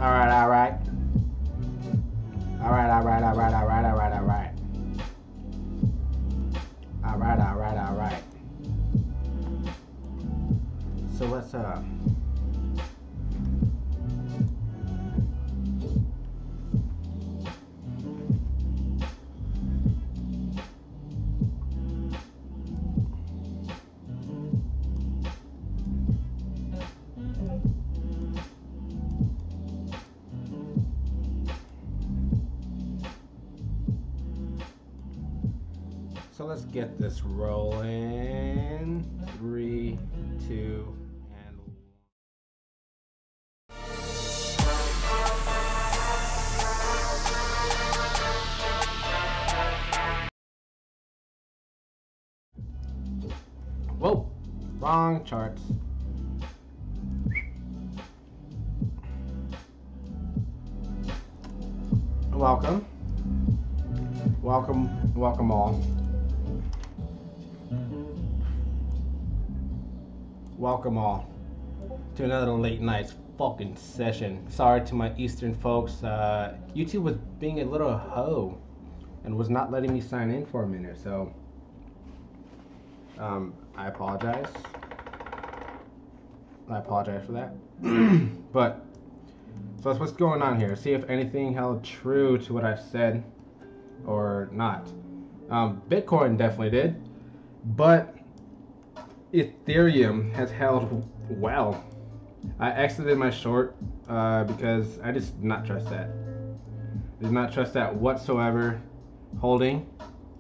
Alright, alright. Alright, alright, alright, alright, alright, alright. Alright, alright, alright. So let's let's get this rolling. 3, 2, and 1. Whoa, wrong charts. Welcome. Welcome all. Welcome all to another late night fucking session. Sorry to my Eastern folks. YouTube was being a little hoe and was not letting me sign in for a minute, so I apologize. I apologize for that. But so that's what's going on here. See if anything held true to what I said or not. Bitcoin definitely did, but Ethereum has held well. I exited my short because I just did not trust that. Did not trust that whatsoever holding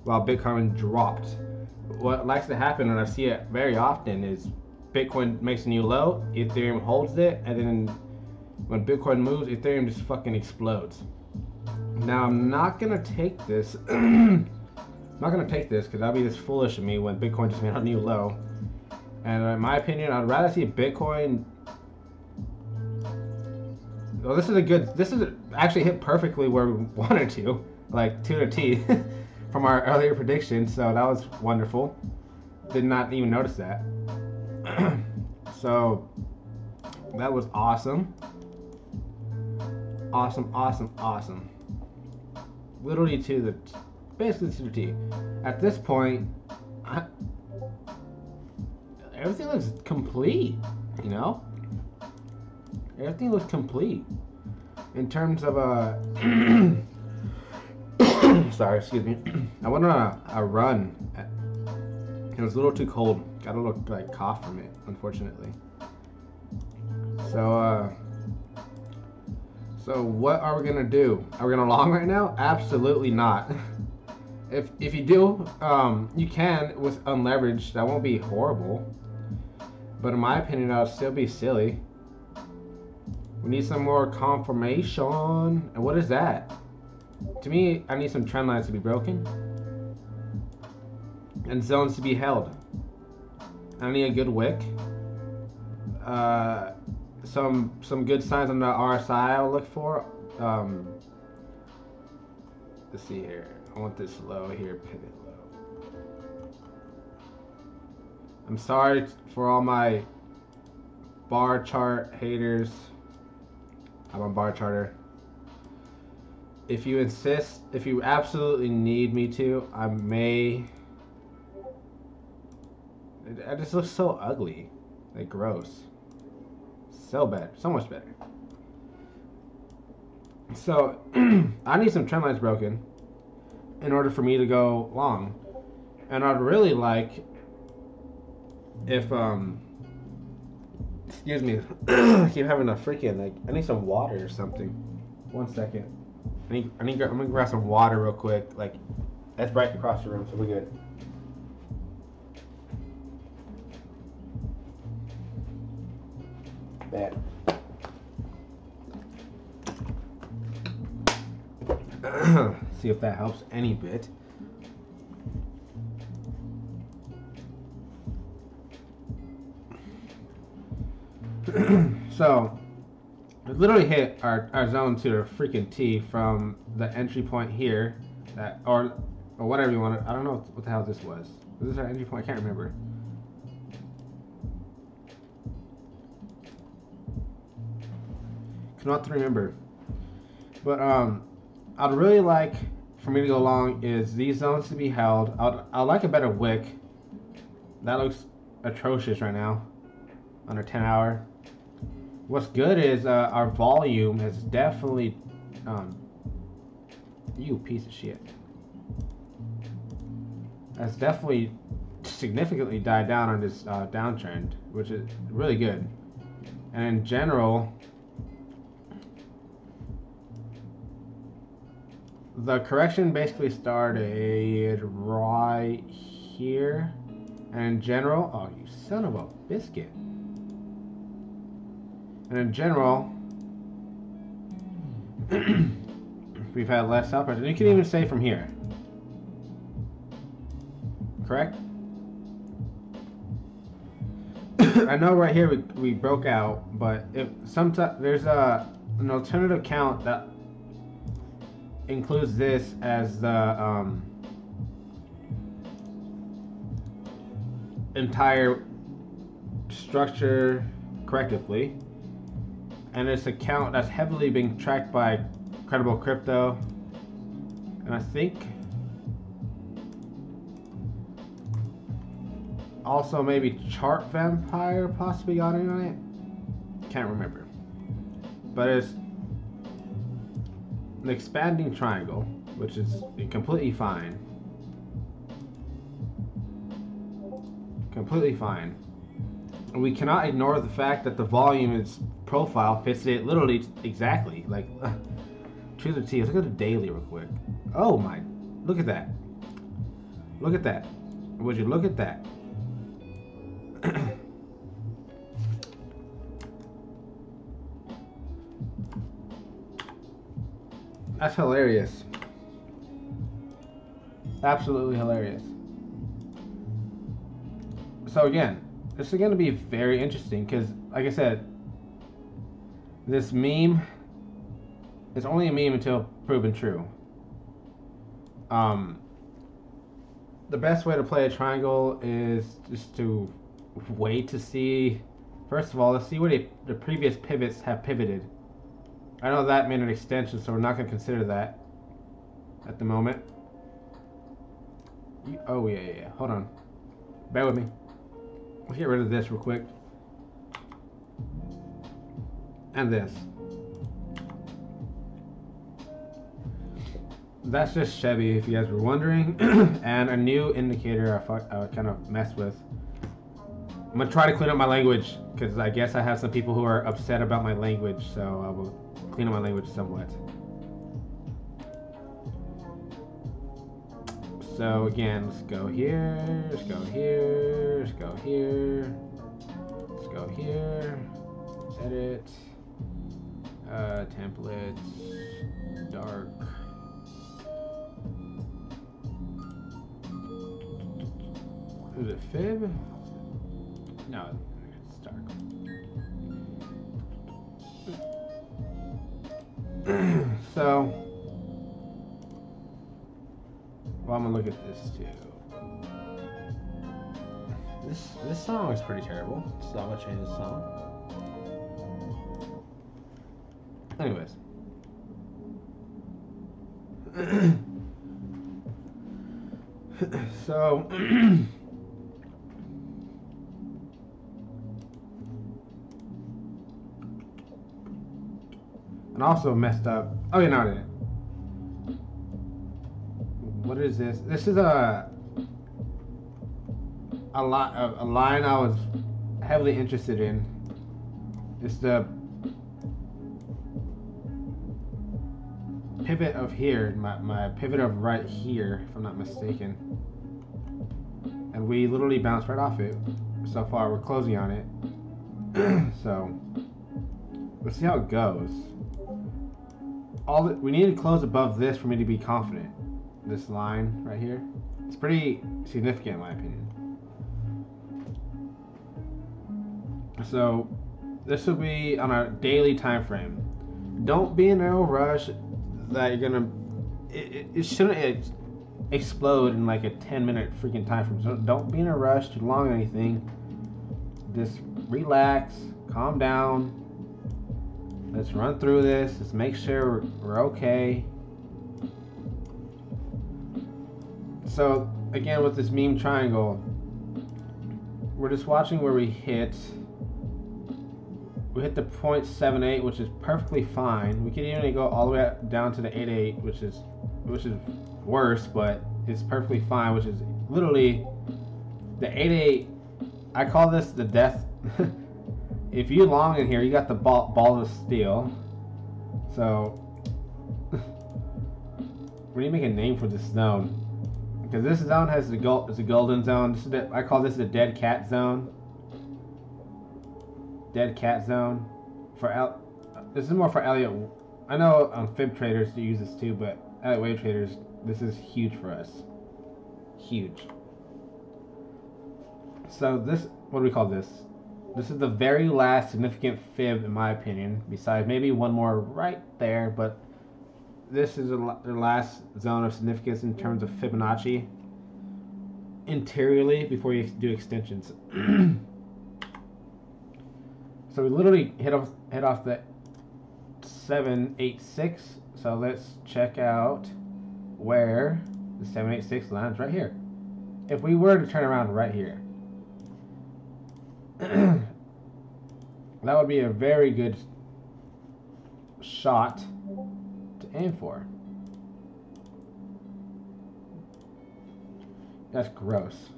while Bitcoin dropped. What likes to happen, and I see it very often, is Bitcoin makes a new low, Ethereum holds it, and then when Bitcoin moves, Ethereum just fucking explodes. Now I'm not gonna take this. I'm not gonna take this because that'll be just foolish of me when Bitcoin just made a new low. And in my opinion, I'd rather see Bitcoin. Well, this is actually hit perfectly where we wanted to, like 2 to T, from our earlier prediction. So that was wonderful. Did not even notice that. So that was awesome. Awesome. Literally basically to the T. At this point, everything looks complete, you know? Everything looks complete. In terms of sorry, excuse me. I went on a run. It was a little too cold. Got a little like cough from it, unfortunately. So what are we gonna do? Are we gonna long right now? Absolutely not. If you do, you can with unleveraged. That won't be horrible. But in my opinion, that'll still be silly. We need some more confirmation. And what is that? To me, I need some trend lines to be broken and zones to be held. I need a good wick. Some good signs on the RSI I'll look for. Let's see here. I want this low here, pivot low. I'm sorry for all my bar chart haters. I'm a bar charter. If you insist, if you absolutely need me to, I may. It just looks so ugly, like gross. So bad, so much better. So I need some trend lines broken in order for me to go long, and I'd really like if excuse me, I keep having a freaking like I need some water or something. 1 second. I'm gonna grab some water real quick. Like that's right across the room, so we're good. Bad. See if that helps any bit. So we literally hit our zone to the freaking T from the entry point here, that or whatever you want. I don't know what the hell this was. Was this our entry point? I can't remember. not to remember. But I'd really like for me to go along is these zones to be held. I'd like a better wick. That looks atrocious right now. Under 10 hour. What's good is our volume has definitely you piece of shit. That's definitely significantly died down on this downtrend, which is really good. And in general, the correction basically started right here. And in general, oh, you son of a biscuit. And in general, we've had less sell pressure. You can even say from here. Correct? I know right here we broke out, but if sometimes there's an alternative count that includes this as the entire structure correctively, and it's a count that's heavily being tracked by Credible Crypto, and I think also maybe Chart Vampire possibly got in on it. Can't remember. But it's an expanding triangle, which is completely fine. Completely fine. And we cannot ignore the fact that the volume is profile fits it literally exactly. Like, truth or tea. Look at the daily real quick. Oh my, look at that. Look at that. Would you look at that? That's hilarious. Absolutely hilarious. So again, this is going to be very interesting because, like I said, this meme is only a meme until proven true. The best way to play a triangle is just to wait to see. First of all, let's see where the previous pivots have pivoted. I know that made an extension, so we're not going to consider that at the moment. Oh, yeah. Hold on. Bear with me. Let's get rid of this real quick. And this. That's just Chevy, if you guys were wondering. And a new indicator I kind of messed with. I'm going to try to clean up my language, because I guess I have some people who are upset about my language, so I will clean up my language somewhat. So again, let's go here, let's go here, let's go here, let's go here, edit, templates, dark. Is it fib? No, it's dark. So, well, I'm gonna look at this too. This song is pretty terrible, so I'm gonna change this song. Anyways. So and also messed up. Oh yeah, no, I didn't. What is this? This is a line I was heavily interested in. It's the pivot of here, my pivot of right here, if I'm not mistaken. And we literally bounced right off it. So far, we're closing on it. So let's see how it goes. We need to close above this for me to be confident. This line right here, it's pretty significant in my opinion. So this will be on a daily time frame. Don't be in no rush that you're gonna. It shouldn't explode in like a 10-minute freaking time frame. So don't be in a rush too long or anything. Just relax, calm down. Let's run through this. Let's make sure we're okay. So again, with this meme triangle, we're just watching where we hit. We hit the 0.78, which is perfectly fine. We could even go all the way down to the 88, which is worse, but it's perfectly fine. Which is literally the 88. I call this the death. If you long in here, you got the ball of steel. So we need to make a name for this zone, because this zone has the golden zone. This is I call this the dead cat zone. Dead cat zone. This is more for Elliott. I know fib traders do use this too, but Elliott wave traders, this is huge for us. Huge. So this, what do we call this? This is the very last significant fib, in my opinion. Besides maybe one more right there, but this is the last zone of significance in terms of Fibonacci interiorly before you do extensions. So we literally hit off the 786. So let's check out where the 786 lands right here. If we were to turn around right here, that would be a very good shot to aim for. That's gross.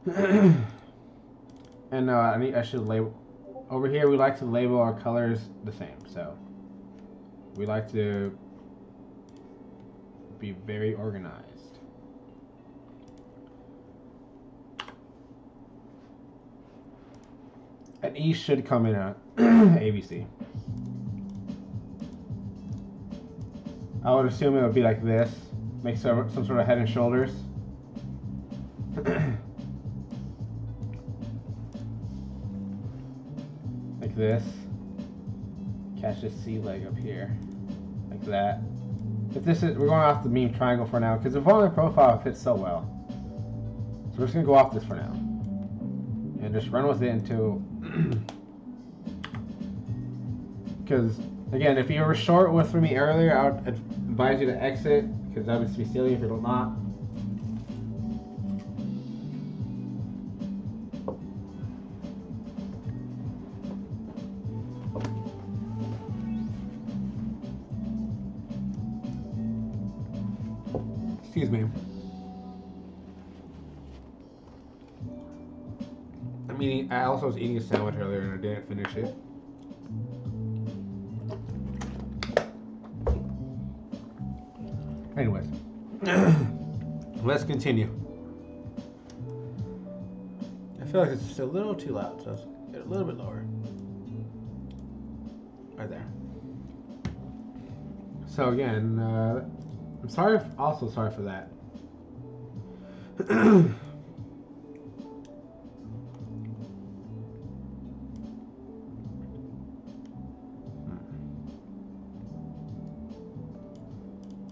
And no, I should label over here. We like to label our colors the same, so we like to be very organized. An E should come in a ABC. I would assume it would be like this. Make some sort of head and shoulders. Like this. Catch this C leg up here. Like that. If this is, we're going off the meme triangle for now, because the volume profile fits so well. So we're just going to go off this for now. And just run with it until... Because, again, if you were short with me earlier, I would advise you to exit, because that would be silly if you're not. Excuse me. I also was eating a sandwich earlier and I didn't finish it. Anyways, let's continue. I feel like it's just a little too loud, so let's get it a little bit lower. Right there. So again, I'm sorry. Also sorry for that.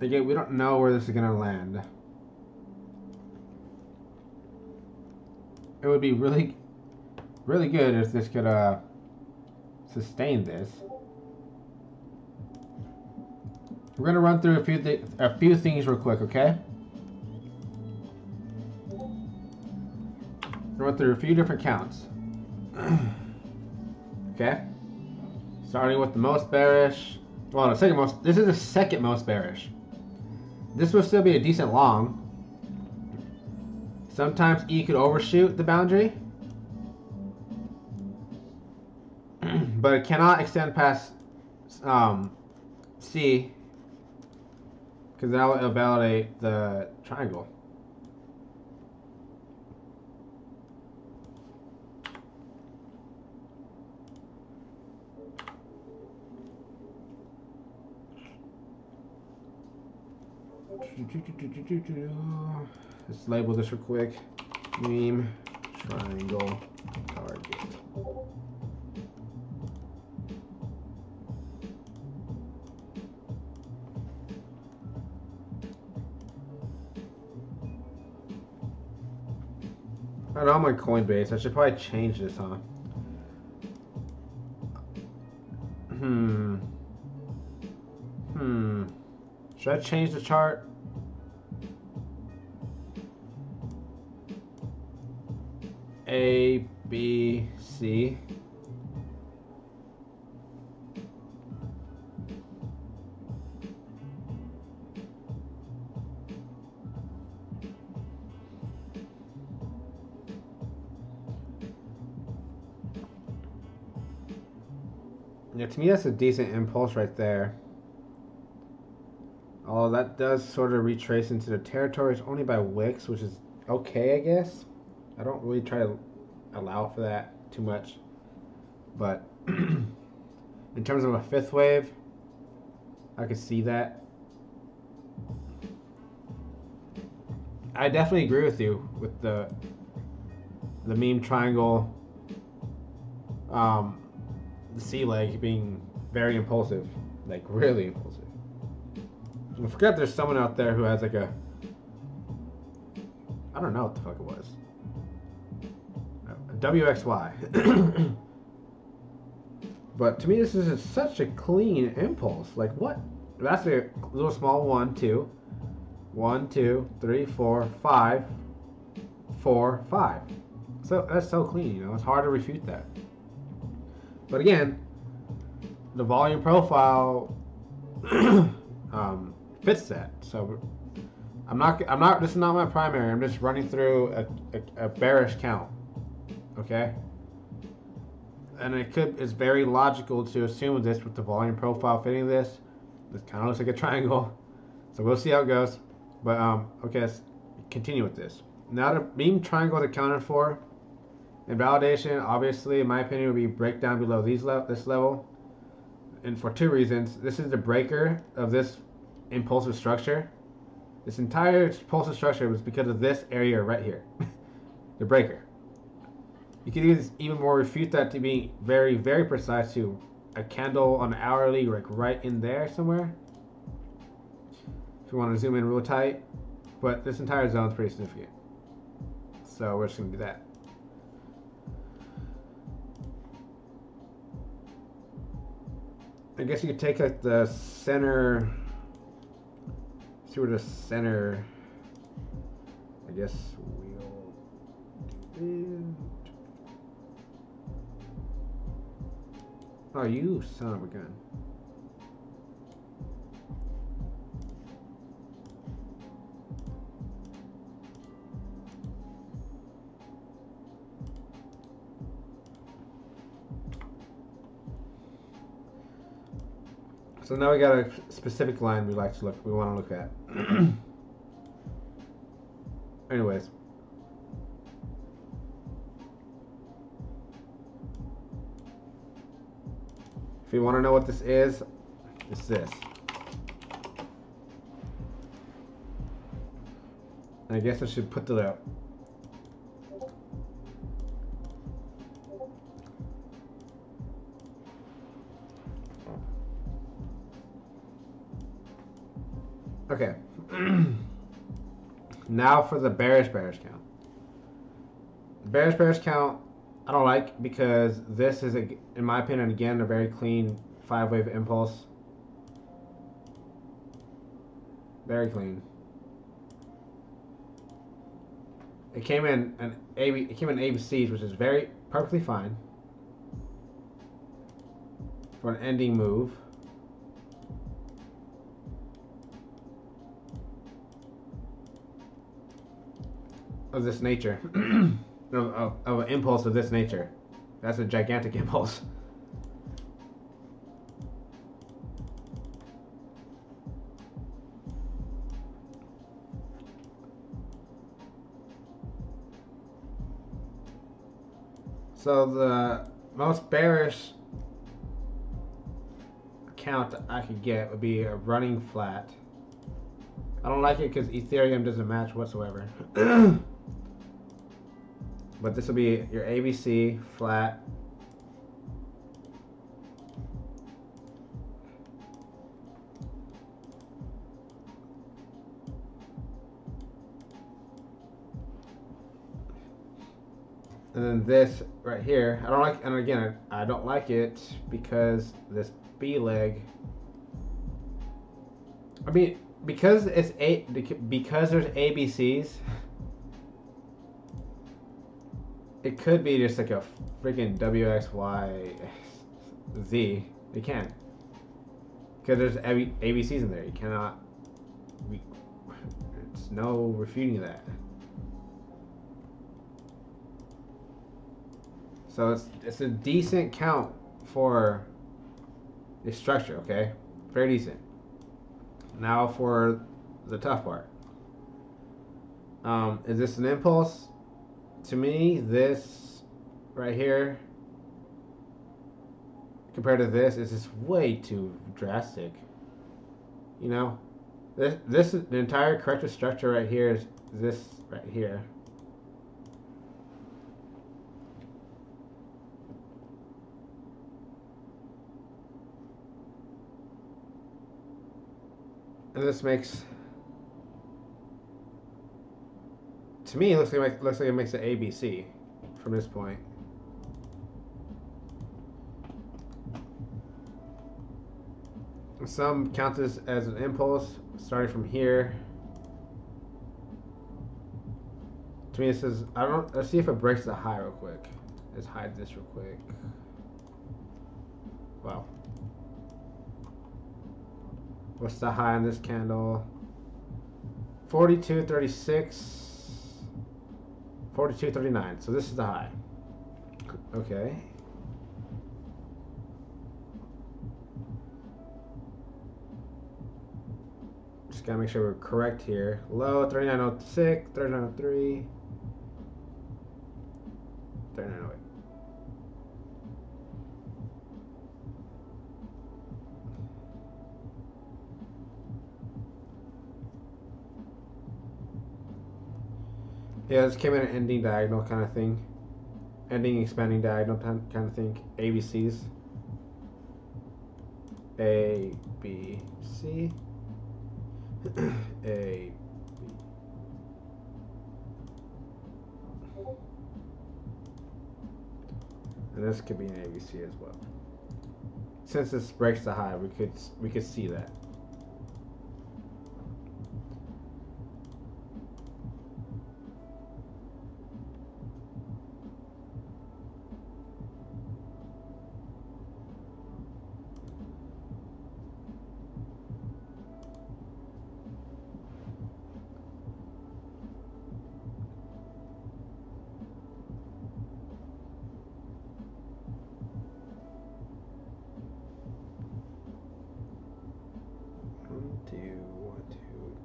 Again, we don't know where this is gonna land. It would be really, really good if this could sustain this. We're gonna run through a few things real quick, okay? Run through a few different counts. Okay. Starting with the most bearish. Well, the second most. This is the second most bearish. This will still be a decent long. Sometimes E could overshoot the boundary, but it cannot extend past C, because that will invalidate the triangle. Let's label this real quick. Meme triangle target. I know I'm on Coinbase. I should probably change this, huh? Hmm. Hmm. Should I change the chart? A, B, C. Yeah, to me that's a decent impulse right there. Although that does sort of retrace into the territories only by wicks, which is okay, I guess. I don't really try to allow for that too much. But in terms of a fifth wave, I could see that. I definitely agree with you with the meme triangle, the sea leg being very impulsive, like really impulsive. I forget there's someone out there who has like a, I don't know what the fuck it was, a WXY. But to me, this is such a clean impulse. Like what? That's a little small 1, 2, 1, 2, 3, 4, 5, 4, 5. So that's so clean. You know, it's hard to refute that. But again, the volume profile fits that. So I'm not. This is not my primary. I'm just running through a bearish count. Okay. And it's very logical to assume this with the volume profile fitting this. This kind of looks like a triangle. So we'll see how it goes. But okay, let's continue with this. Now the beam triangle is accounted for. Invalidation, obviously, in my opinion, would be breakdown below this level. And for two reasons. This is the breaker of this impulsive structure. This entire impulsive structure was because of this area right here. The breaker. You can even more refute that to be very, very precise to a candle on hourly, like right in there somewhere. If you want to zoom in real tight. But this entire zone is pretty significant. So we're just going to do that. I guess you could take like the center, see where the center, I guess we'll do. Oh, you son of a gun. So now we got a specific line we want to look at. Anyways. If you want to know what this is, it's this. And I guess I should put the okay. Now for the bearish count. Bearish count I don't like because this is, in my opinion, again, a very clean 5-wave impulse. Very clean. It came in ABCs, which is very perfectly fine for an ending move. Of this nature. of an impulse of this nature. That's a gigantic impulse. So the most bearish count I could get would be a running flat. I don't like it because Ethereum doesn't match whatsoever. But this will be your ABC flat. And And then this right here, I don't like, and again, I don't like it because this B leg. I mean, because because there's ABCs, it could be just like a freaking WXYZ. It can, because there's ABCs in there. You cannot. It's no refuting that. So it's a decent count for the structure, okay? Very decent. Now for the tough part. Is this an impulse? To me, this right here compared to this is just way too drastic. You know? This is the entire corrective structure right here is this right here. And this makes, to me, it looks like it makes an ABC from this point. Some count this as an impulse starting from here. To me, this is, let's see if it breaks the high real quick. Let's hide this real quick. Wow. What's the high on this candle? 42.36. 42.39. So this is the high. Okay. Just gotta make sure we're correct here. Low 39.06, 39.03, 39.08. Yeah, this came in an ending diagonal kind of thing. Ending, expanding diagonal kind of thing. ABCs. A, B, C. A, B. And this could be an ABC as well. Since this breaks the high, we could see that. One, two, three.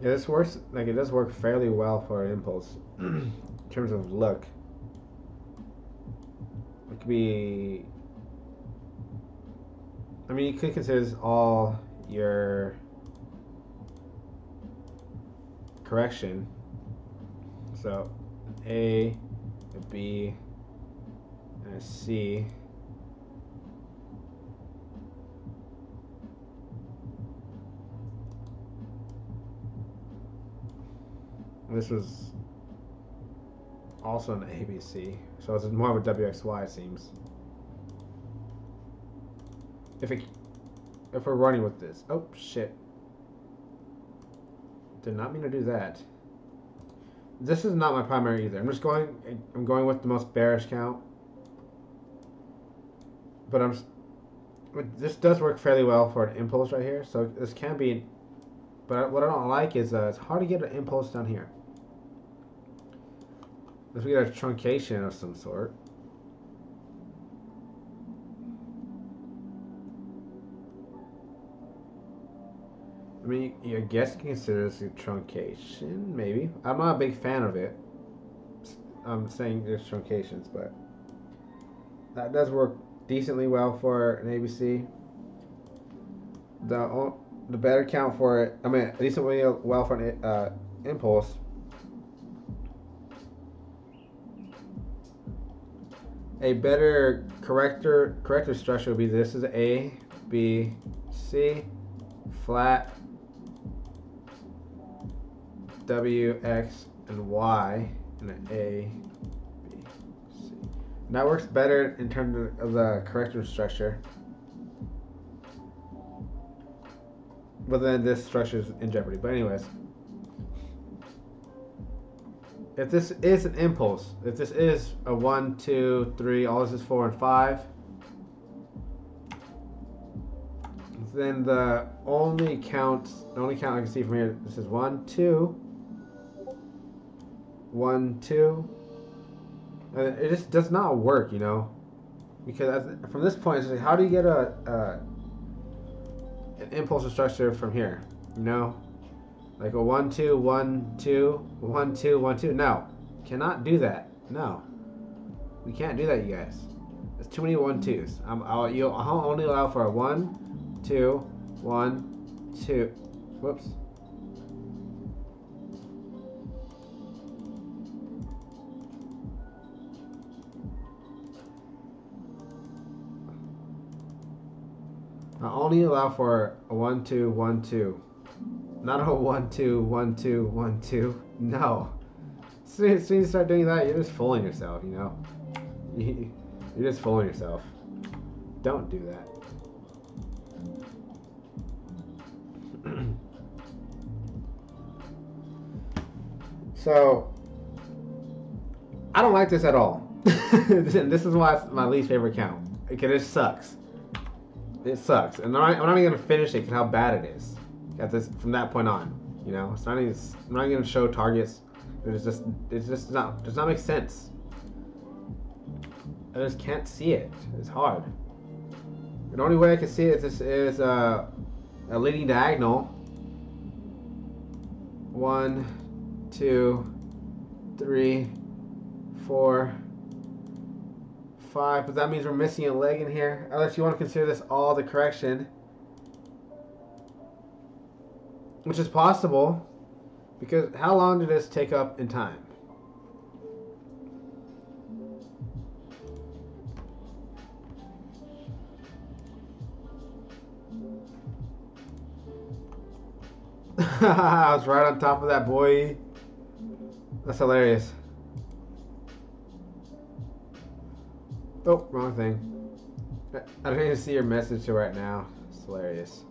Yeah, this works, like it does work fairly well for an impulse in terms of look. It could be, I mean, you could consider this all your correction. So A, a B, and a C. This was also an ABC, so it's more of a WXY, it seems. If we're running with this, oh shit! Did not mean to do that. This is not my primary either. I'm going with the most bearish count, but this does work fairly well for an impulse right here. So this can be, but what I don't like is it's hard to get an impulse down here. If we get a truncation of some sort. I mean, I guess you can consider this a truncation, maybe. I'm not a big fan of it. I'm saying there's truncations, but that does work decently well for an ABC. The better count for it, I mean, decently well for an impulse. A better corrector structure would be this is A, B, C, flat, W, X, and Y, and an A, B, C. And that works better in terms of the correction structure. But then this structure is in jeopardy. But anyways, if this is an impulse, if this is a 1, 2, 3, all this is 4 and 5, then the only count I can see from here, this is 1, 2, 1, 2. It just does not work, you know, because from this point, it's like, how do you get an impulse structure from here, you know, like a 1, 2, 1, 2, 1, 2, 1, 2. No, cannot do that. No, we can't do that, you guys. There's too many 1, 2s. I'll only allow for a 1, 2, 1, 2. Whoops. I only allow for a 1, 2, 1, 2. Not a 1, 2, 1, 2, 1, 2. No. As soon as you start doing that, you're just fooling yourself, you know? You're just fooling yourself. Don't do that. So, I don't like this at all. This is why it's my least favorite count. Because it sucks. It sucks, and I'm not even gonna finish it because how bad it is. At this, from that point on, you know, I'm not even gonna show targets. It does not make sense. I just can't see it. It's hard. The only way I can see it is a leading diagonal. 1, 2, 3, 4, 5, but that means we're missing a leg in here. Unless you want to consider this all the correction, which is possible, because how long did this take up in time? I was right on top of that, boy. That's hilarious. Oh, wrong thing. I don't even see your message right now. It's hilarious.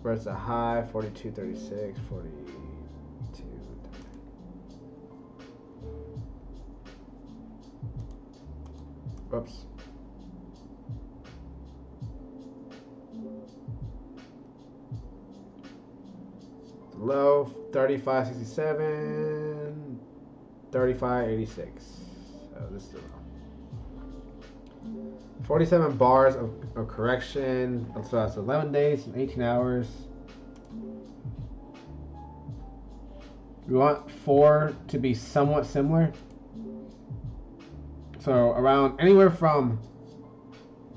Where's the high? 42.36, 42. Whoops. Low 35.67, 35.86. So this is the low. 47 bars of correction. So that's 11 days and 18 hours. We want 4 to be somewhat similar. So around anywhere from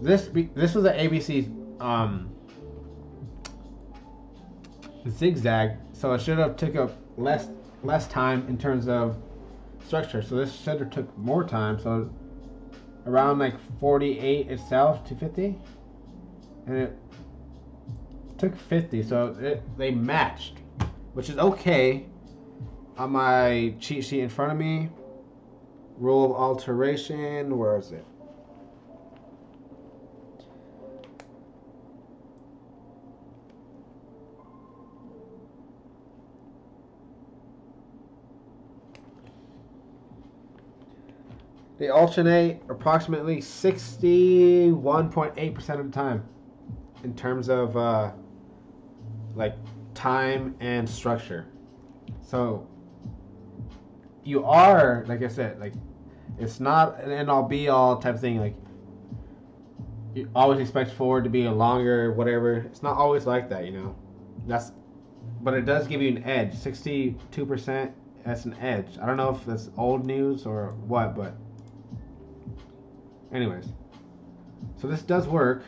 this was the ABC zigzag, so it should have took up less time in terms of structure. So this should have took more time. So around like 48 itself to 50, and it took 50. So they matched, which is okay. On my cheat sheet in front of me, rule of alteration. Where is it? They alternate approximately 61.8% of the time in terms of like time and structure. So you are, like I said, like it's not an end all be all type of thing. Like you always expect forward to be a longer whatever. It's not always like that, you know. But it does give you an edge. 62%. That's an edge. I don't know if that's old news or what, but. Anyways, so this does work.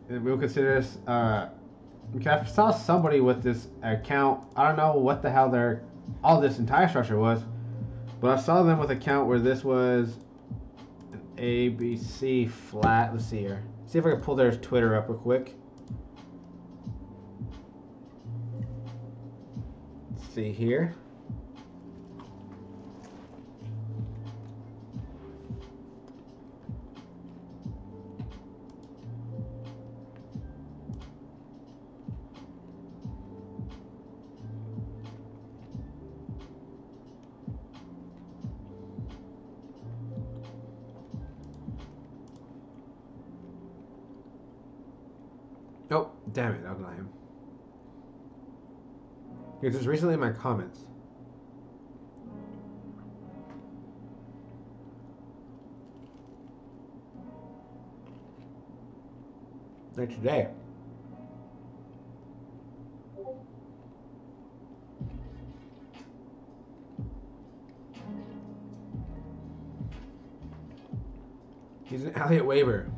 And we'll consider this. Okay, I saw somebody with this account. I don't know what the hell all this entire structure was, but I saw them with an account where this was ABC flat. Let's see here. See if I can pull their Twitter up real quick. Let's see here. Oh, damn it, that was not him. Because it was recently in my comments. Like today. He's an Elliott waiver.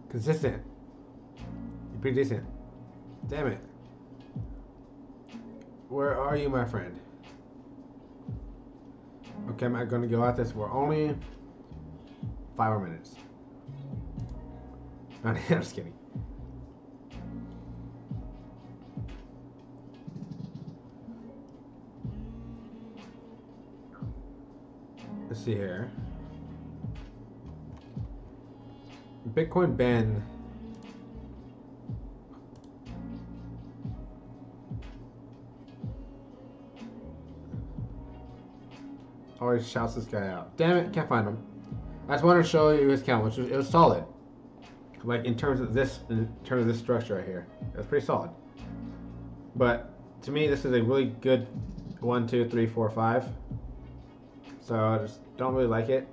Consistent. You're pretty decent. Damn it. Where are you, my friend? Okay, I'm not going to go at this. We're only 5 more minutes. I'm just kidding. Let's see here. Bitcoin Ben. Always shouts this guy out. Damn it, can't find him. I just wanted to show you his count, which was, it was solid. Like in terms of this structure right here, it was pretty solid. But to me, this is a really good 1, 2, 3, 4, 5. So I just don't really like it.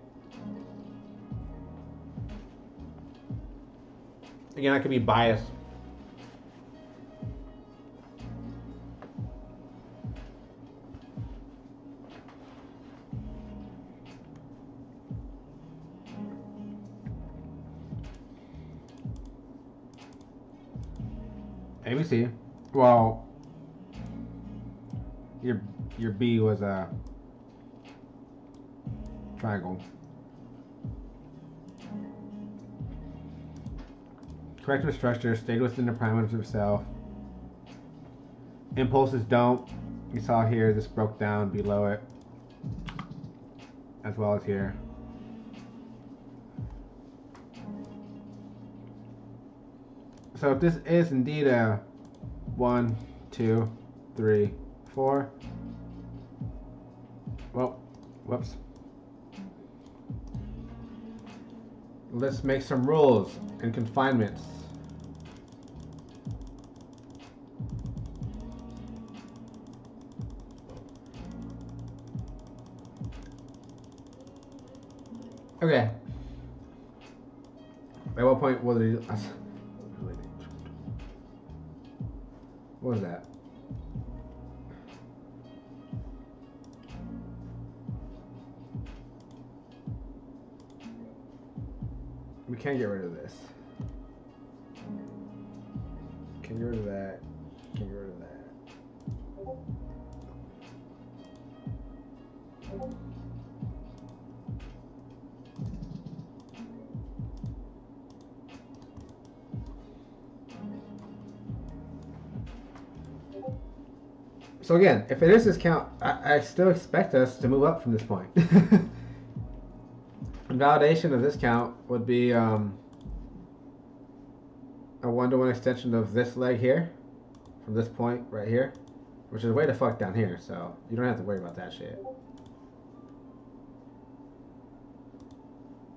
Again, I could be biased. ABC. Well, your B was a triangle. Corrective structure stayed within the parameters of itself. Impulses don't. You saw here this broke down below it, as well as here. So if this is indeed a 1, 2, 3, 4. Well, whoops. Let's make some rules and confinements. Okay. At what point will they... What was that? We can't get rid of this. Can get rid of that. Can get rid of that. So again, if it is this count, I still expect us to move up from this point. Validation of this count would be a 1-to-1 extension of this leg here, from this point right here, which is way the fuck down here, so you don't have to worry about that shit.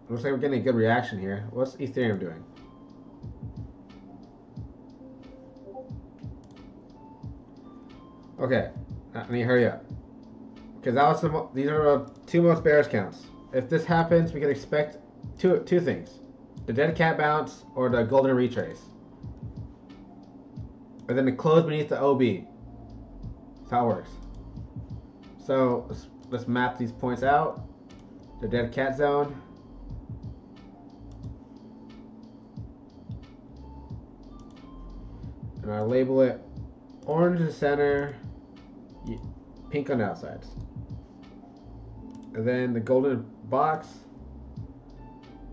Looks like we're getting a good reaction here. What's Ethereum doing? Okay, I need to hurry up. Because that was these are the 2 most bearish counts. If this happens, we can expect two things. The dead cat bounce or the golden retrace. And then the close beneath the OB. That's how it works. So let's map these points out. The dead cat zone. And I label it orange in the center, pink on the outsides. And then the golden box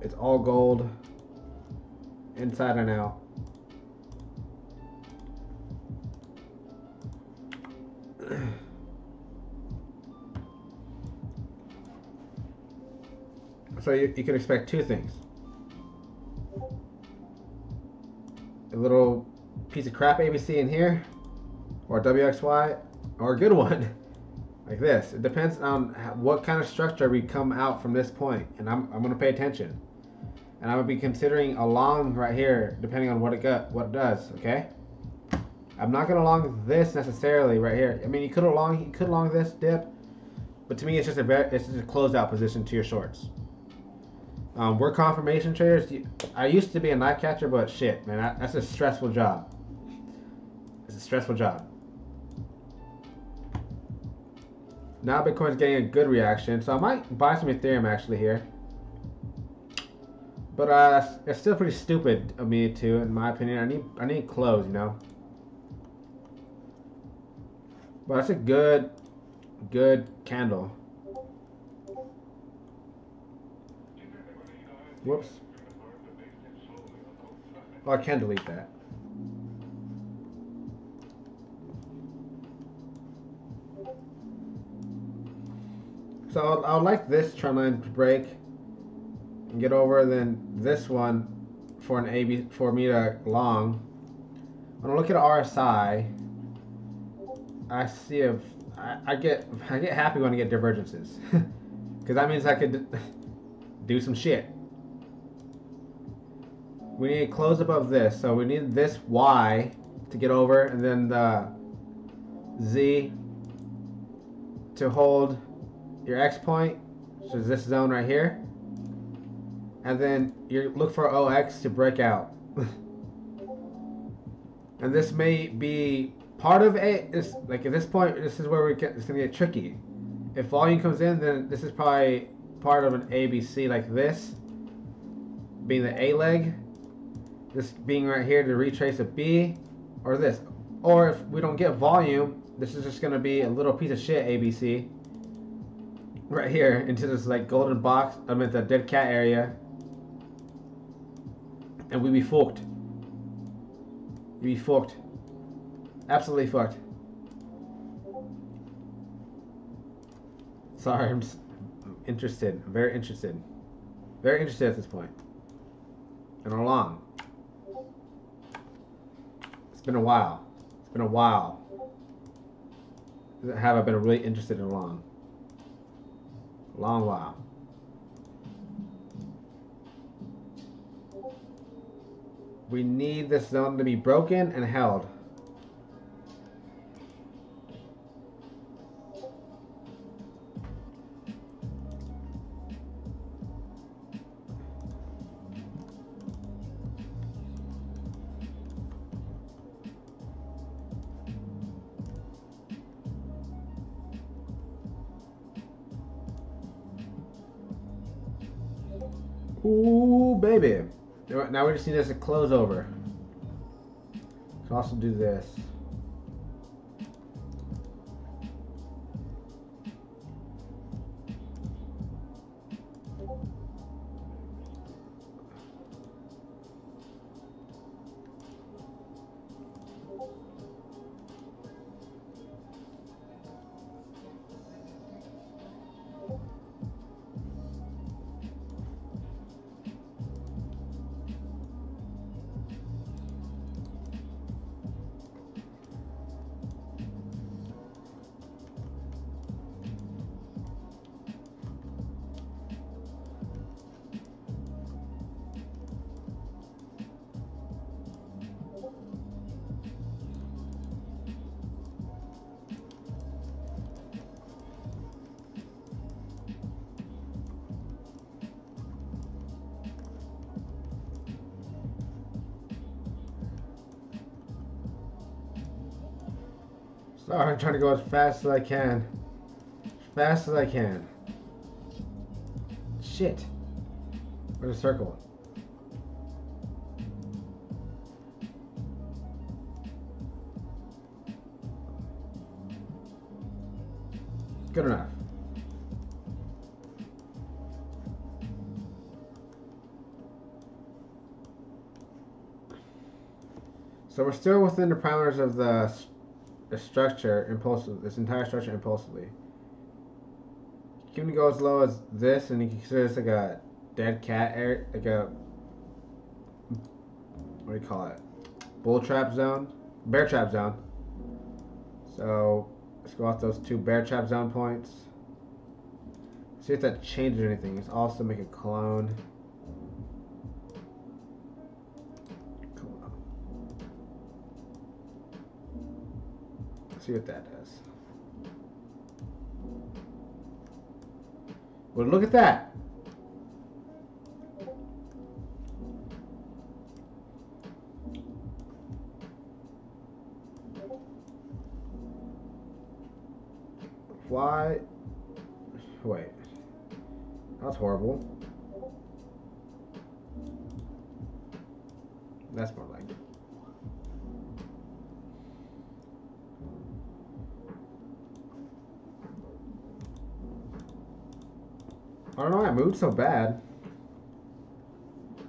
It's all gold, inside and out. So you can expect two things. A little piece of crap ABC in here, or WXY, or a good one, like this. It depends on what kind of structure we come out from this point, and I'm going to pay attention. And I'm going to be considering a long right here, depending on what it does, okay? I'm not going to long this necessarily right here. I mean, you could long this dip, but to me, it's just a closeout position to your shorts. We're confirmation traders. I used to be a knife catcher, but shit, man, that's a stressful job. It's a stressful job. Now Bitcoin's getting a good reaction, so I might buy some Ethereum actually here. But it's still pretty stupid of me too, in my opinion. I need close, you know. But that's a good candle. Whoops. Oh, I can delete that. So I would like this trend line to break and get over, then this one for an AB for me to long. When I look at RSI, I see I get happy when I get divergences, because that means I could do some shit. We need to close above this, so we need this Y to get over, and then the Z to hold your X point, which is this zone right here, and then you look for OX to break out. And this may be part of like at this point, this is where it's gonna get tricky. If volume comes in, then this is probably part of an ABC, like this being the A leg, this being right here to retrace a B, or this. Or if we don't get volume, this is just gonna be a little piece of shit ABC right here into this like golden box. I'm at the dead cat area, and we be fucked. We be fucked. Absolutely fucked. Sorry, I'm just interested. I'm very interested. Very interested at this point. And how long? It's been a while. It's been a while. Have I been really interested in a long while? We need this zone to be broken and held. Ooh, baby. Now we just need this to close over. Can also do this. Sorry, I'm trying to go as fast as I can. As fast as I can. Shit. Where's the circle? Good enough. So we're still within the parameters of the structure impulsive. This entire structure impulsively. You can go as low as this, and you can consider this like a dead cat area, like a what do you call it? Bull trap zone, bear trap zone. So let's go off those two bear trap zone points. See if that changes anything. Let's also make a clone. Let's see what that does. Well, look at that. Why? Wait. That's horrible. That's more like it. I don't know why I moved so bad.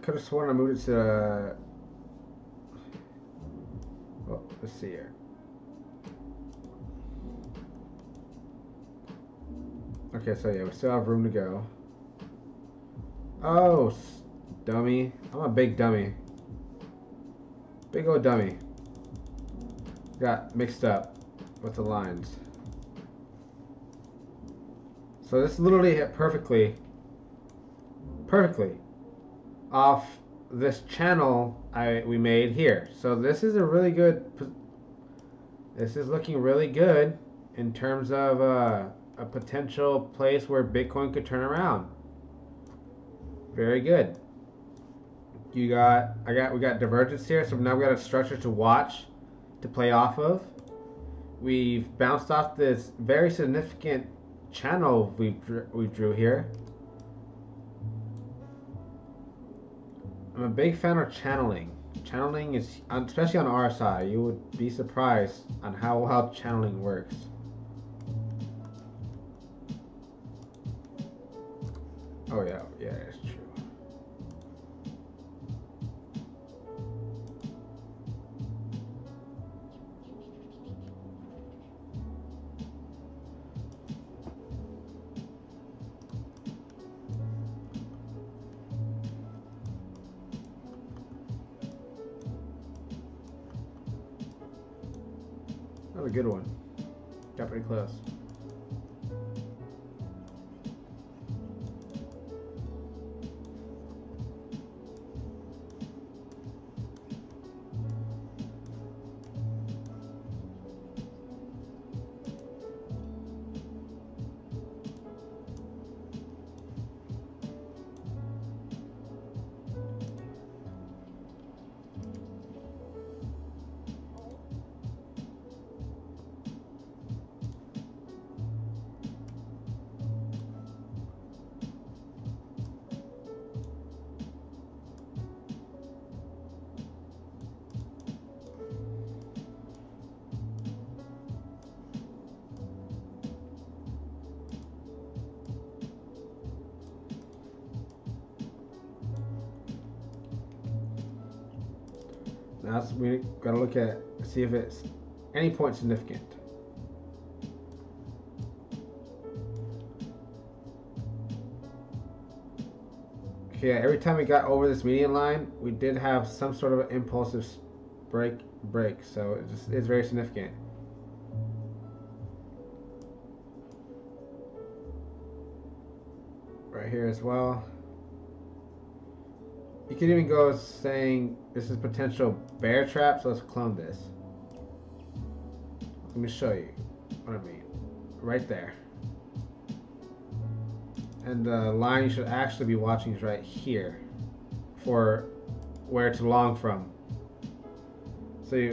Could have sworn I moved it to. Well, let's see here. Okay, so yeah, we still have room to go. Oh, dummy. I'm a big dummy. Big old dummy. Got mixed up with the lines. So this literally hit perfectly off this channel we made here. So this is a really good, this is looking really good in terms of a potential place where Bitcoin could turn around. Very good. We got divergence here, so now we got a structure to watch, to play off of. We've bounced off this very significant channel we drew here. I'm a big fan of channeling. Channeling is, especially on RSI, you would be surprised on how well channeling works. Oh yeah, it's true. That was a good one. Got pretty close. Now we gotta look at, see if it's any point significant. Okay, every time we got over this median line, we did have some sort of an impulsive break, so it's very significant. Right here as well. You can even go saying this is potential bear trap, so let's clone this. Let me show you what I mean. Right there. And the line you should actually be watching is right here for where to long from. So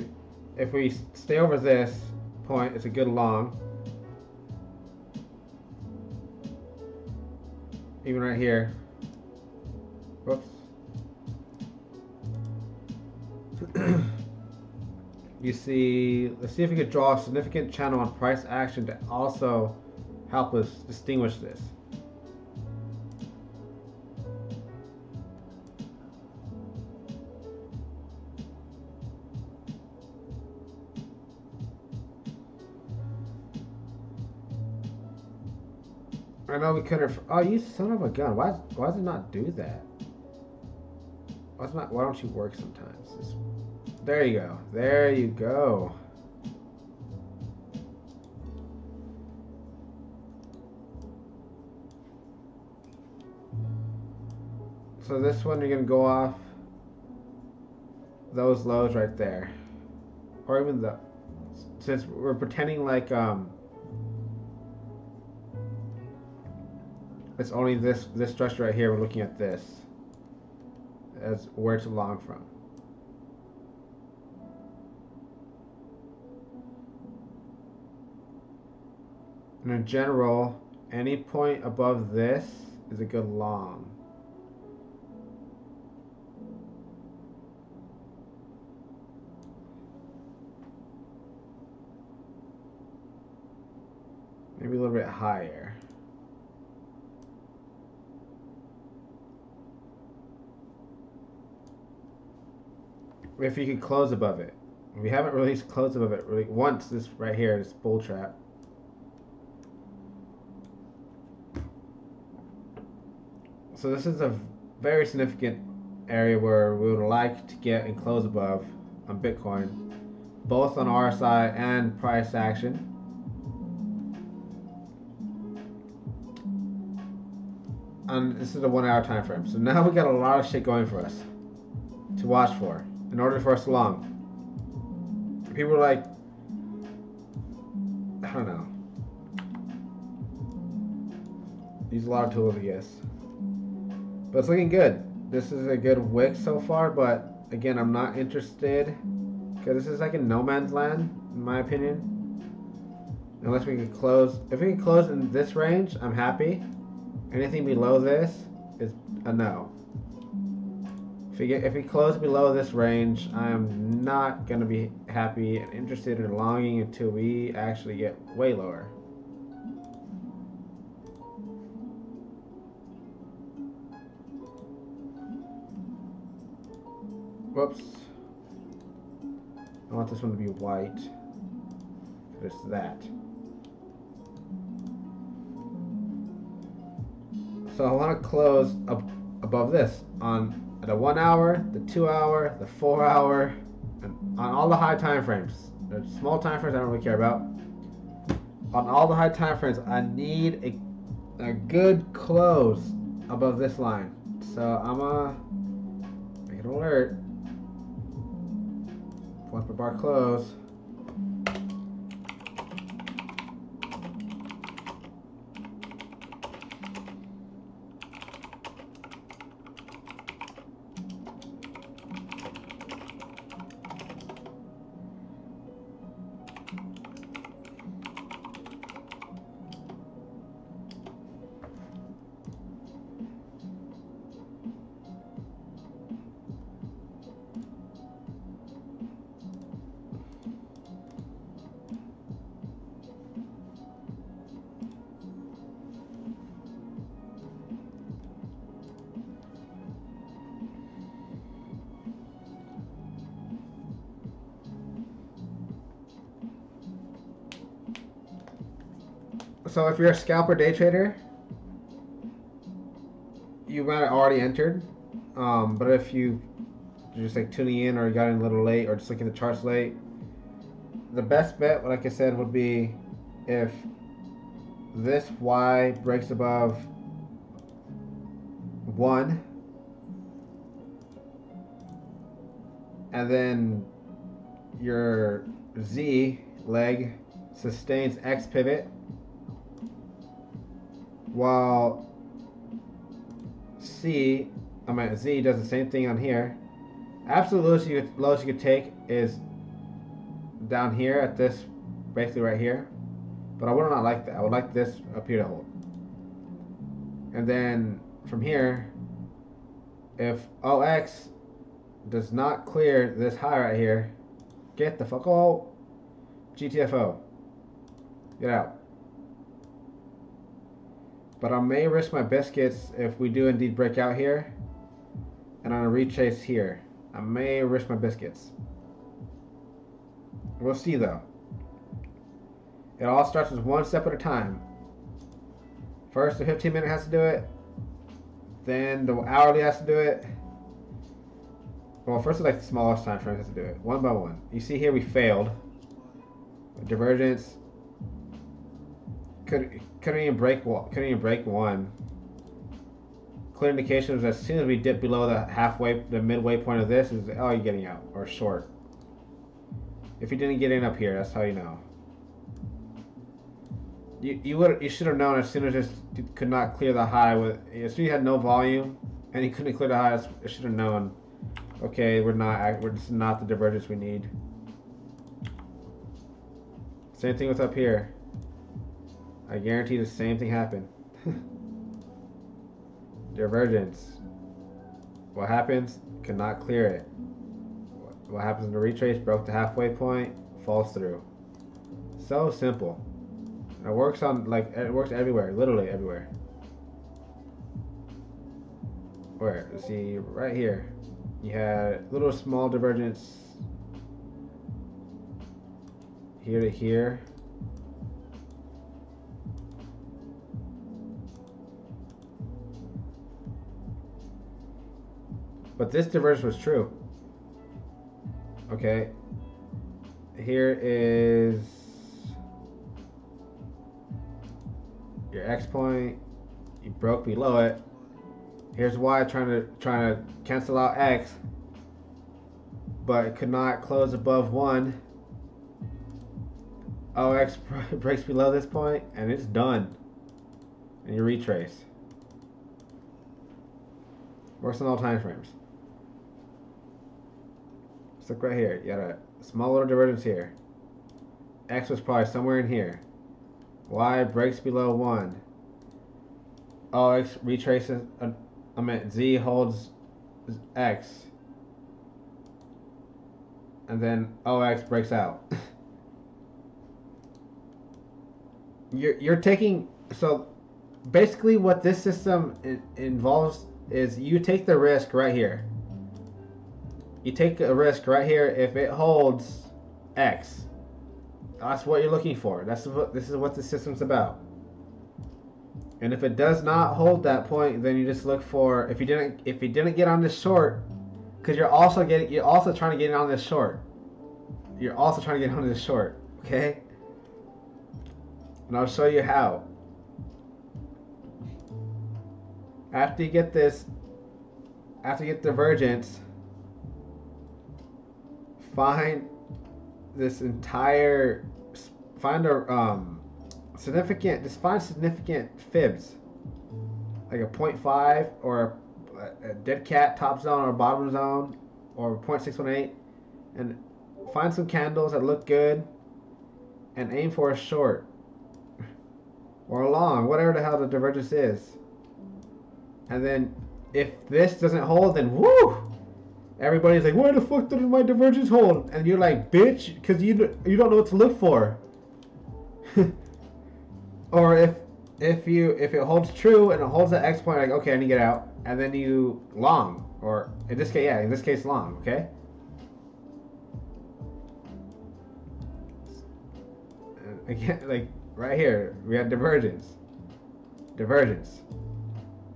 if we stay over this point, it's a good long. Even right here. Whoops. You see, let's see if we could draw a significant channel on price action to also help us distinguish this. I know we could have. Oh, you son of a gun! Why does it not do that? Why don't you work sometimes? There you go. There you go. So this one you're gonna go off those lows right there, or even since we're pretending like it's only this structure right here. We're looking at this as where it's along from. And in general, any point above this is a good long. Maybe a little bit higher. If you could close above it. We haven't really closed above it really once. This right here, this bull trap. So this is a very significant area where we would like to get and close above on Bitcoin, both on RSI and price action. And this is a 1 hour time frame. So now we got a lot of shit going for us to watch for in order for us to long. People are like, I don't know. Use a lot of tools, I guess. But it's looking good. This is a good wick so far, but again, I'm not interested because this is like in no man's land, in my opinion. Unless we can close. If we can close in this range, I'm happy. Anything below this is a no. If we close below this range, I am not going to be happy and interested in longing until we actually get way lower. Whoops. I want this one to be white. It's that. So I want to close up above this on the 1 hour, the 2 hour, the 4 hour, and on all the high time frames. The small time frames I don't really care about. On all the high time frames, I need a good close above this line. So I'm gonna make an alert. Once per bar close. So if you're a scalper day trader, you might have already entered. But if you're just like tuning in, or you got in a little late, or just looking at the charts late, the best bet, like I said, would be if this Y breaks above 1, and then your Z leg sustains X pivot, while Z does the same thing on here. Absolute lowest you could take is down here at this, basically right here. But I would not like that. I would like this up here to hold. And then from here, if OX does not clear this high right here, get the fuck out. GTFO. Get out. But I may risk my biscuits if we do indeed break out here, and on a retrace here. I may risk my biscuits. We'll see though. It all starts with one step at a time. First, the 15-minute has to do it. Then the hourly has to do it. Well, first, like the smallest time frame has to do it, one by one. You see here, we failed. Divergence. Couldn't even break one. Clear indication is as soon as we dip below the midway point of this is you're getting out or short. If you didn't get in up here, that's how you know. You should have known as soon as this could not clear the high as soon as you had no volume and he couldn't clear the high. You should have known. Okay, this is not the divergence we need. Same thing with up here. I guarantee the same thing happened. Divergence. What happens? Cannot clear it. What happens in the retrace? Broke the halfway point, falls through. So simple. It works it works everywhere, literally everywhere. Where? See, right here. You had little small divergence here to here. But this divergence was true. Okay. Here is your X point. You broke below it. Here's Y trying to cancel out X, but it could not close above 1. OX breaks below this point, and it's done. And you retrace. Works on all time frames. Just look right here. You got a small little divergence here. X was probably somewhere in here. Y breaks below 1. OX retraces. Z holds X. And then OX breaks out. You're taking, so basically what this system involves is you take the risk right here. You take a risk right here if it holds X. That's what you're looking for. This is what the system's about. And if it does not hold that point, then you just look for if you didn't get on this short, because you're also trying to get on this short. You're also trying to get on this short, okay? And I'll show you how. After you get divergence, find significant fibs, like a 0.5 or a dead cat top zone or bottom zone or 0.618, and find some candles that look good and aim for a short or a long, whatever the hell the divergence is. And then if this doesn't hold, then woo! Everybody's like, where the fuck did my divergence hold? And you're like, bitch, because you don't know what to look for. Or if it holds true and it holds that X point, like, okay, I need to get out, and then you long, or in this case long, okay? And again, like right here, we had divergence.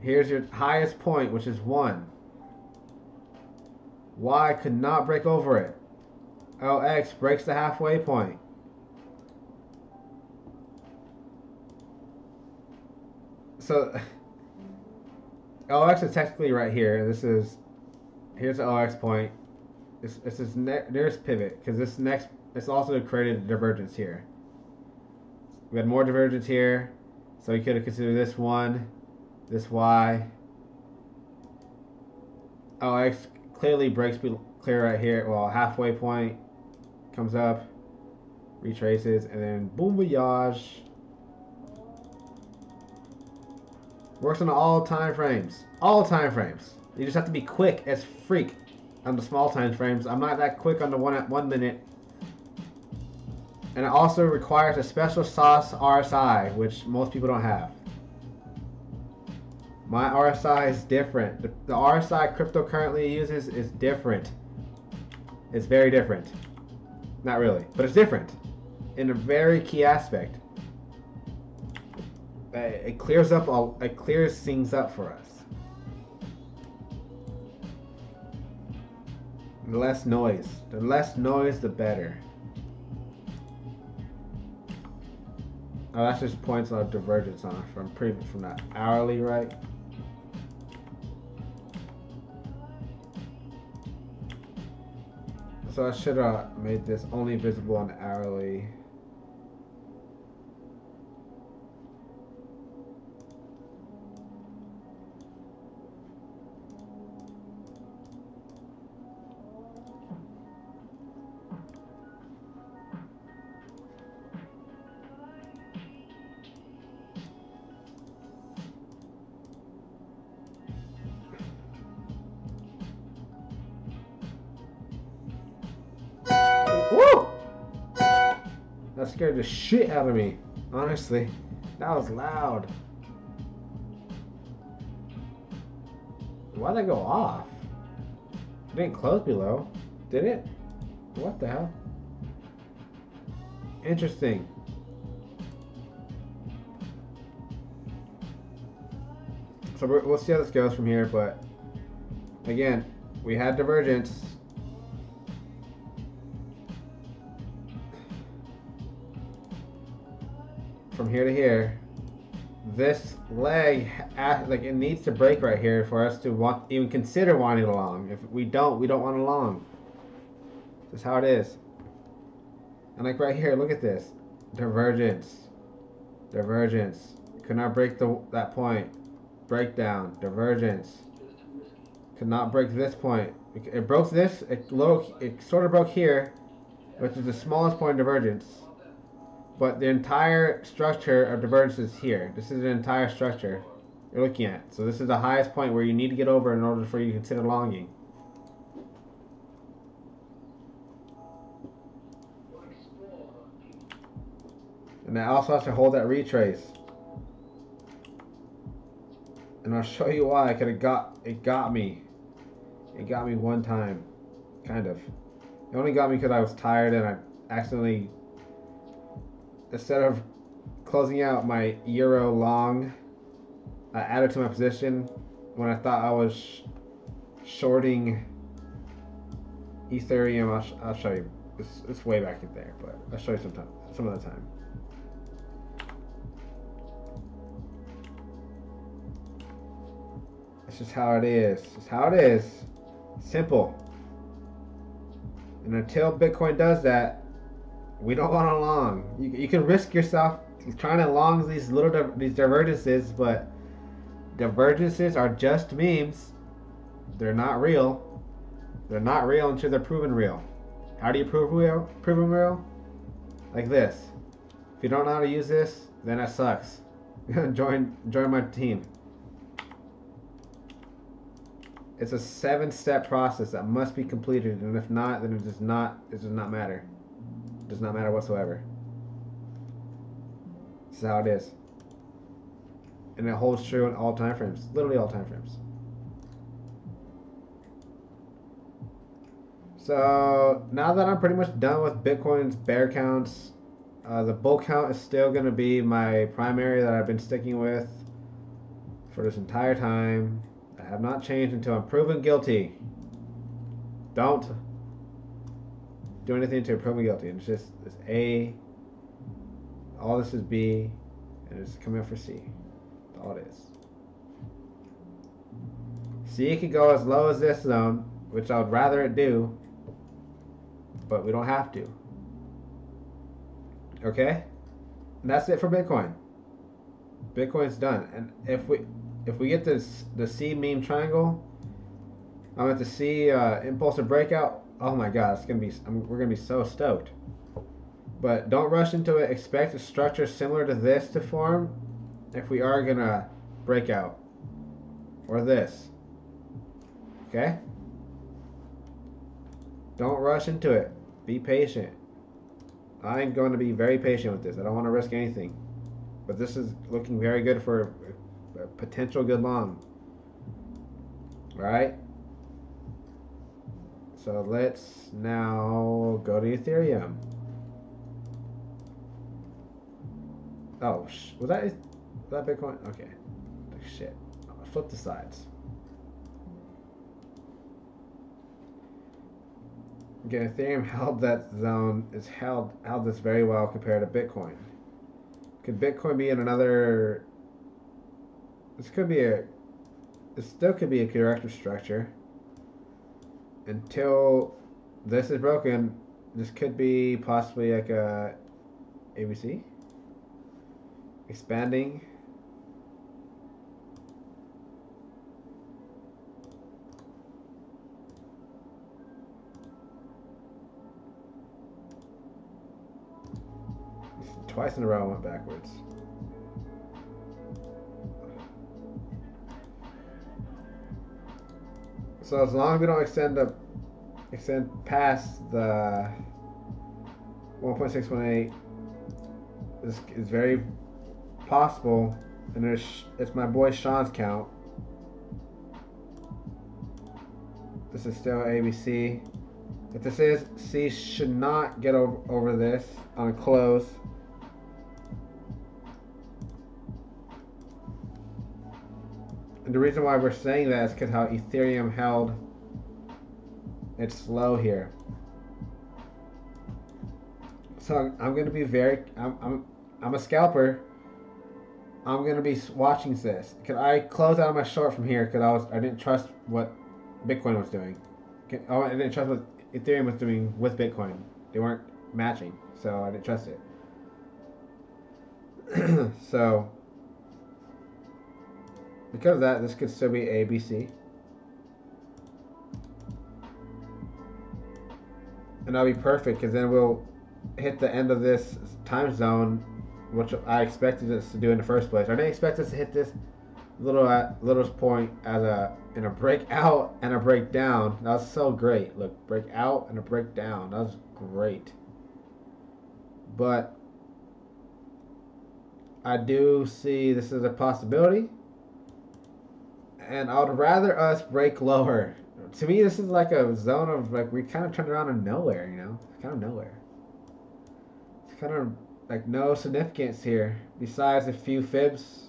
Here's your highest point, which is 1. Y could not break over it. LX breaks the halfway point. So LX is technically right here. Here's the LX point. This is nearest pivot, because it's also created a divergence here. We had more divergence here, so you could have considered this 1, this Y. LX clearly breaks clear right here. Well, halfway point comes up, retraces, and then boom voyage. Works on all time frames. All time frames. You just have to be quick as freak on the small time frames. I'm not that quick on the 1 minute. And it also requires a special sauce RSI, which most people don't have. My RSI is different. The RSI crypto currently uses is different. It's very different. Not really, but it's different in a very key aspect. It clears up all. It clears things up for us. The less noise. The less noise, the better. Oh, that's just points of divergence on from that hourly, right? So I should have made this only visible on hourly. Woo! That scared the shit out of me. Honestly, that was loud. Why'd that go off? It didn't close below, did it? What the hell? Interesting. So we'll see how this goes from here, but again, we had divergence. From here to here. This leg, like it needs to break right here for us to even consider wanting a long. If we don't want a long. That's how it is. And like right here, look at this. Divergence. Divergence. Could not break that point. Breakdown. Divergence. Could not break this point. It broke this. It sort of broke here, which is the smallest point of divergence. But the entire structure of divergence is here. This is the entire structure you're looking at. So this is the highest point where you need to get over in order for you to consider longing. And I also have to hold that retrace. And I'll show you why. It got me. It got me one time. Kind of. It only got me because I was tired and I accidentally, instead of closing out my euro long, I added to my position when I thought I was shorting Ethereum. I'll show you. It's way back in there, but I'll show you some other time. It's just how it is. It's how it is. Simple. And until Bitcoin does that, we don't want to long. You can risk yourself trying to long these divergences, but divergences are just memes. They're not real. They're not real until they're proven real. How do you prove them real? Like this. If you don't know how to use this, then that sucks. join my team. It's a 7-step process that must be completed, and if not, then it does not matter. It does not matter whatsoever. This is how it is. And it holds true in all time frames. Literally all time frames. So now that I'm pretty much done with Bitcoin's bear counts, the bull count is still going to be my primary that I've been sticking with for this entire time. I have not changed until I'm proven guilty. Don't do anything until you're proven guilty. It's just it's A, all this is B, and it's coming up for C. That's all it is. C could go as low as this zone, which I would rather it do, but we don't have to. Okay? And that's it for Bitcoin. Bitcoin's done. And if we get the C meme triangle, I'm at the C impulsive breakout. Oh my god, we're gonna be so stoked. But don't rush into it. Expect a structure similar to this to form if we are gonna break out, or this. Okay? Don't rush into it. Be patient. I'm going to be very patient with this. I don't want to risk anything. But this is looking very good for a potential good long. Alright? So let's now go to Ethereum. Oh, was that? that Bitcoin? Okay. Shit. I'll flip the sides. Again, Ethereum held that zone. It's held this very well compared to Bitcoin. Could Bitcoin be in another? This could be a. This still could be a corrective structure. Until this is broken, this could be possibly like a ABC expanding. Twice in a row I went backwards. So as long as we don't extend past the 1.618, this is very possible. And it's my boy Sean's count. This is still ABC. If this is C, should not get over this on a close. And the reason why we're saying that is because how Ethereum held its low here. So I'm going to be I'm a scalper. I'm going to be watching this. Could I close out of my short from here because I didn't trust what Bitcoin was doing. I didn't trust what Ethereum was doing with Bitcoin. They weren't matching, so I didn't trust it. So because of that, this could still be ABC. And that'll be perfect because then we'll hit the end of this time zone, which I expected us to do in the first place. I didn't expect us to hit this little point as in a breakout and a breakdown. That was so great. Look, breakout and a breakdown. That was great. But I do see this as a possibility. And I would rather us break lower. To me, this is like a zone of like we kind of turned around in nowhere, you know? It's kind of nowhere. It's kind of like no significance here besides a few fibs.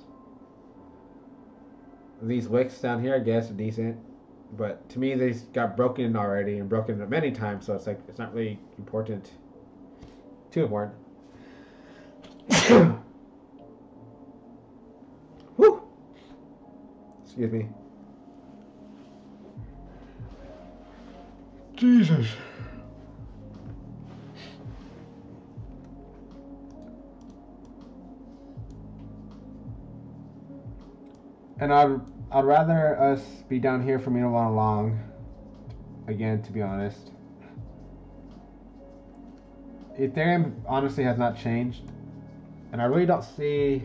These wicks down here, I guess, are decent. But to me, these got broken already and broken many times, so it's like it's not really important. Too important. Whew. Excuse me. Jesus. And I'd rather us be down here for me to run along. Again, to be honest. Ethereum honestly has not changed. And I really don't see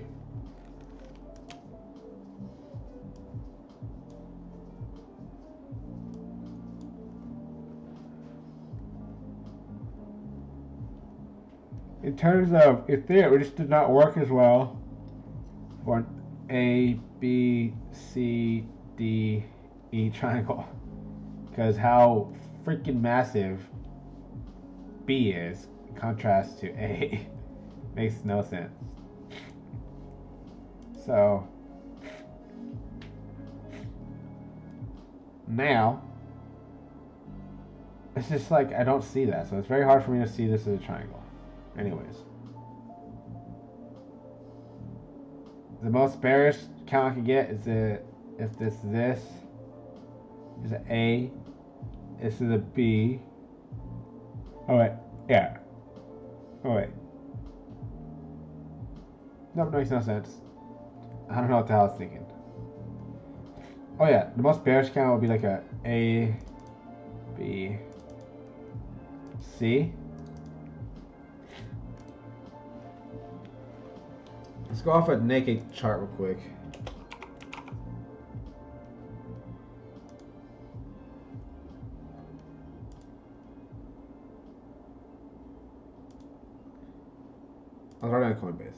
in terms of Ethereum, it just did not work as well for an A, B, C, D, E triangle. Because how freaking massive B is in contrast to A makes no sense. So now it's just like I don't see that, so it's very hard for me to see this as a triangle. Anyways, the most bearish count I could get is if this is an A, this is a B. Oh wait, yeah. Oh wait. Nope, makes no sense. I don't know what the hell I was thinking. Oh yeah, the most bearish count would be like A, B, C. Let's go off a naked chart real quick. I was already on Coinbase.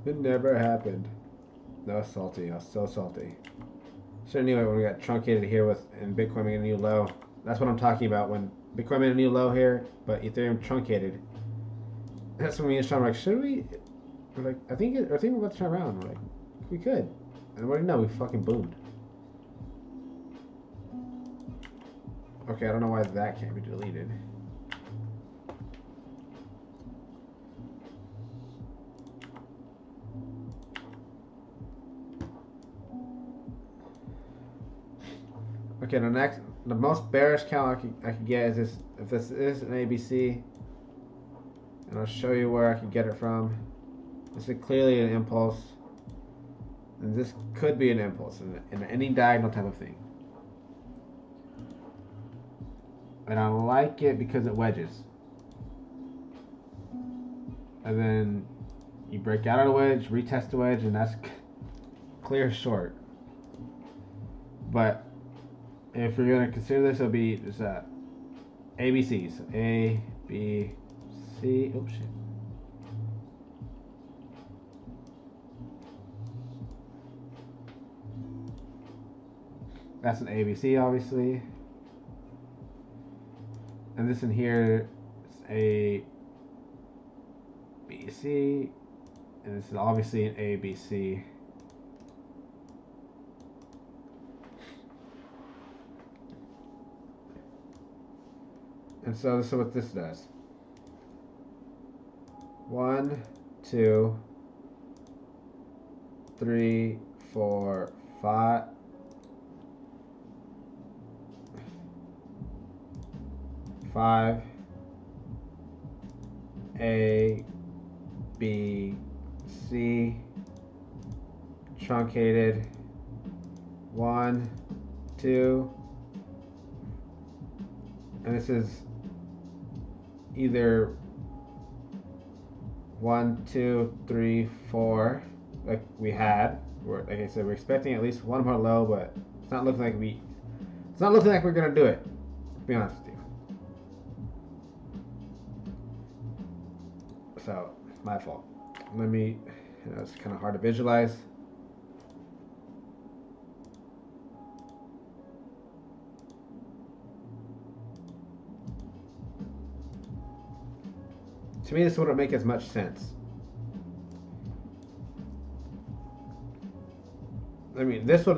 It never happened. That was salty. I was so salty. So anyway, when we got truncated here with and Bitcoin made a new low, that's what I'm talking about. When Bitcoin made a new low here, but Ethereum truncated. That's when me and Sean were like, should we? We're like, I think we're about to turn around. We're like, we could. And what do you know? We fucking boomed. Okay, I don't know why that can't be deleted. Okay, the most bearish count I could get is this. If this is an ABC, and I'll show you where I can get it from. This is clearly an impulse, and this could be an impulse in any diagonal type of thing. And I like it because it wedges. And then you break out of the wedge, retest the wedge, and that's clear short. But if you're going to consider this, it'll be just ABCs. A, B, C. Oh, shit. That's an ABC, obviously. And this in here is a BC. And this is obviously an ABC. And so this is what this does. 1, 2, 3, 4, 5. 5, A, B, C, truncated, 1, 2, and this is either 1, 2, 3, 4, like we had. Like I said, we're expecting at least one more low, but it's not looking like we're gonna do it. To be honest with you. So, my fault. It's kind of hard to visualize. To me, this wouldn't make as much sense. I mean, this would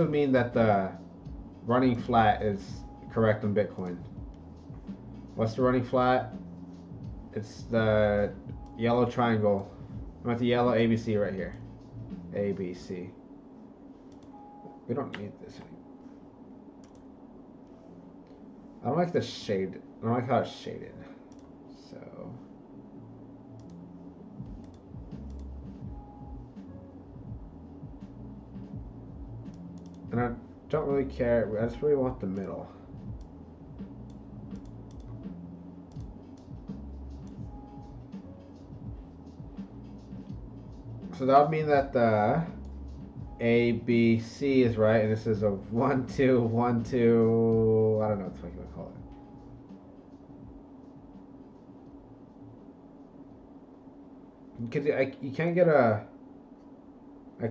mean that the running flat is correct on Bitcoin. What's the running flat? It's the yellow triangle. I'm at the yellow ABC right here. ABC. We don't need this anymore. I don't like the shade. I don't like how it's shaded. So. And I don't really care. I just really want the middle. So that would mean that the A, B, C is right, and this is a 1, 2, 1, 2. I don't know what the fuck you want to call it. Because you can't get a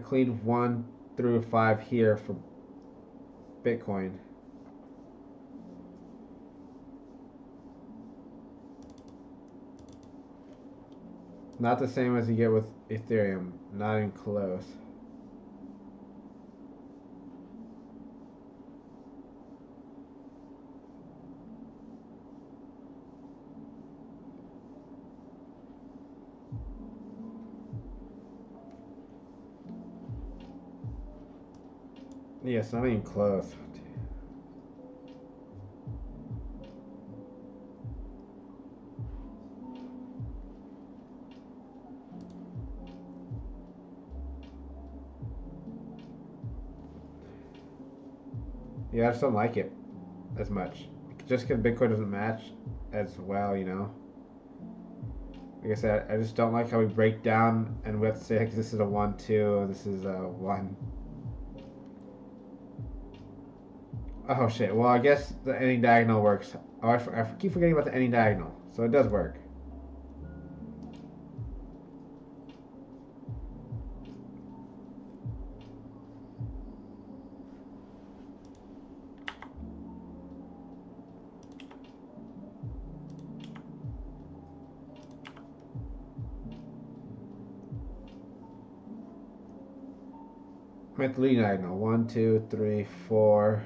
clean 1 through 5 here for Bitcoin. Not the same as you get with Ethereum. Not even close. Yes, not even close. Yeah, I just don't like it as much. Just because Bitcoin doesn't match as well, you know. Like I said, I just don't like how we break down and we have to say, like, this is a 1, 2, this is a 1. Oh shit, well I guess the any diagonal works. Oh, I keep forgetting about the any diagonal. So it does work. Make the leading diagonal. 1, 2, 3, 4,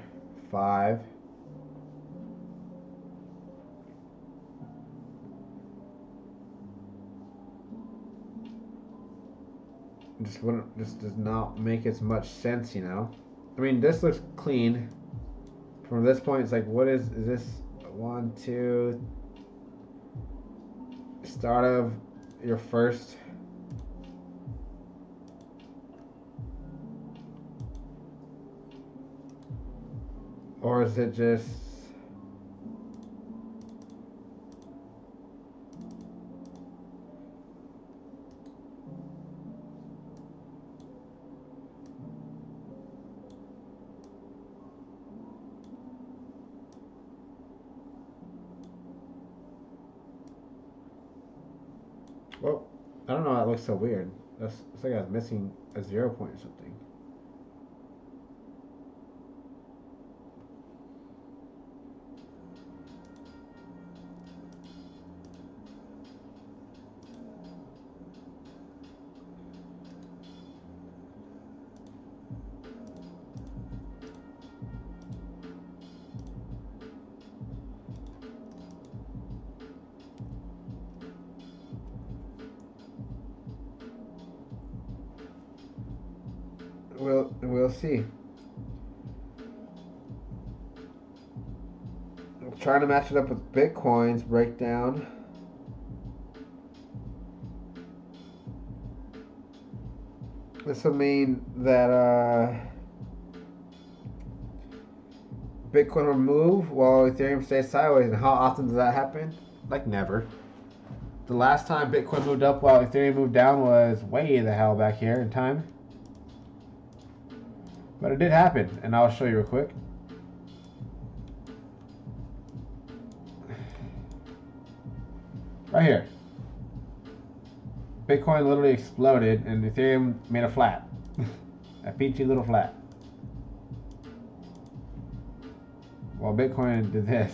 5. Just does not make as much sense, you know. I mean, this looks clean. From this point, it's like, what is this? 1, 2. Start of your first. Or is it just? Well, I don't know why it looks so weird. It's like I was missing a 0 point or something. We'll see. I'm trying to match it up with Bitcoin's breakdown. This will mean that Bitcoin will move while Ethereum stays sideways. And how often does that happen? Like never. The last time Bitcoin moved up while Ethereum moved down was way the hell back here in time. But it did happen, and I'll show you real quick. Right here. Bitcoin literally exploded, and Ethereum made a flat. A peachy little flat. While Bitcoin did this.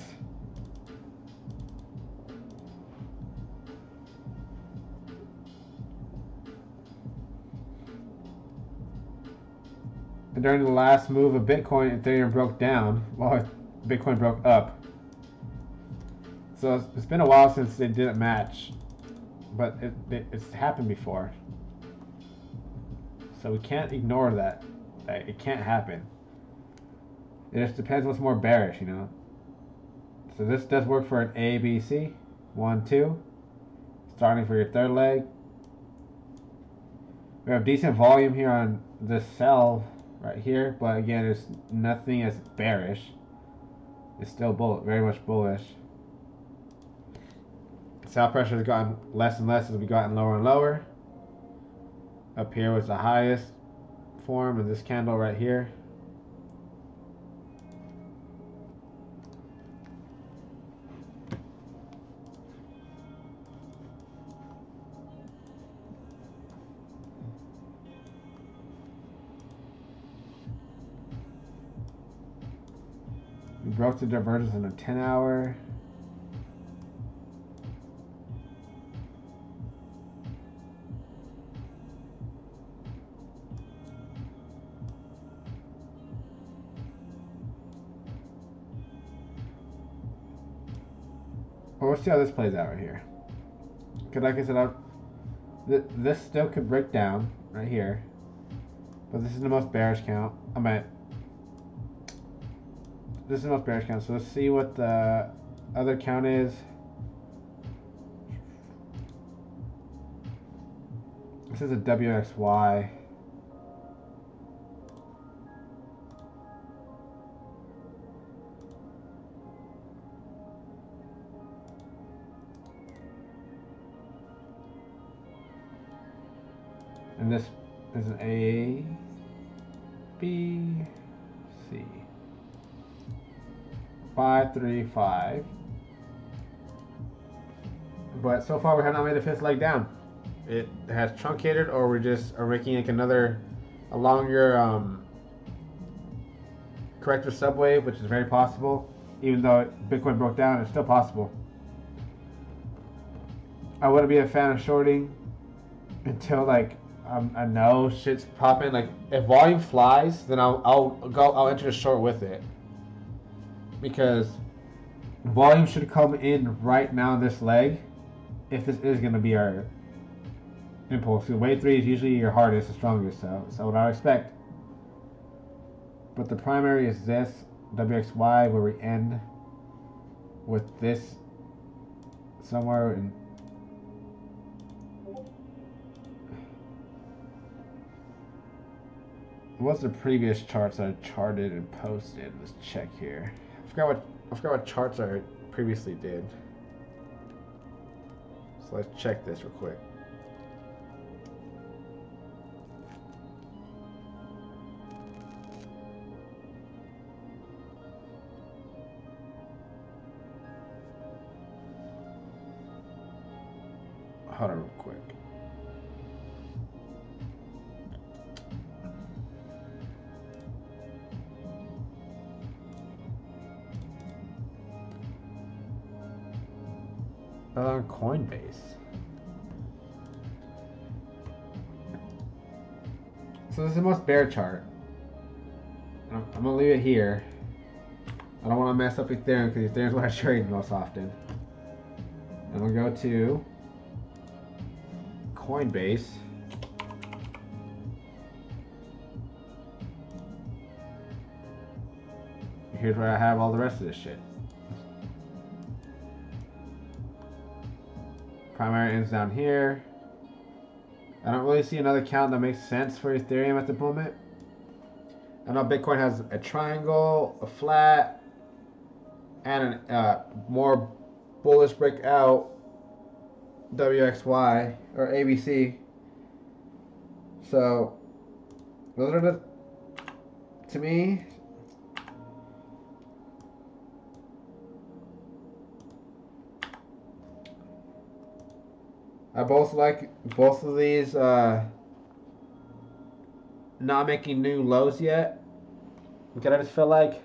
And during the last move of Bitcoin, Ethereum broke down while Bitcoin broke up. So it's been a while since they didn't match, but it's happened before. So we can't ignore that. It can't happen. It just depends what's more bearish, you know. So this does work for an A, B, C. 1, 2. Starting for your third leg. We have decent volume here on this sell right here, but again, there's nothing as bearish. It's still very much bullish. Sell pressure has gotten less and less as we've gotten lower and lower. Up here was the highest form of this candle right here. We broke the divergence in a 10-hour. Well, we'll see how this plays out right here. Because like I said, this still could break down right here. But this is the most bearish count. This is the most bearish count. So let's see what the other count is. This is a WXY. And this is an A, B, C. 5, 3, 5. But so far we have not made the fifth leg down. It has truncated, or we just are making like a longer corrective subwave, which is very possible. Even though Bitcoin broke down, it's still possible. I wouldn't be a fan of shorting until like I know shit's popping. Like if volume flies, then I'll enter the short with it because volume should come in right now in this leg if this is gonna be our impulse. So wave 3 is usually your hardest, the strongest. So what I would expect. But the primary is this WXY where we end with this somewhere in. What's the previous charts I charted and posted? Let's check here. I forgot what charts I previously did. So let's check this real quick. Hold on real quick. On Coinbase. So this is the most bear chart. I'm gonna leave it here. I don't want to mess up Ethereum because Ethereum's what I trade most often. And we'll go to Coinbase. Here's where I have all the rest of this shit. Primary ends down here. I don't really see another count that makes sense for Ethereum at the moment. I know Bitcoin has a triangle, a flat, and a more bullish breakout WXY or ABC. So those are the, to me, I both like both of these not making new lows yet. Because I just feel like,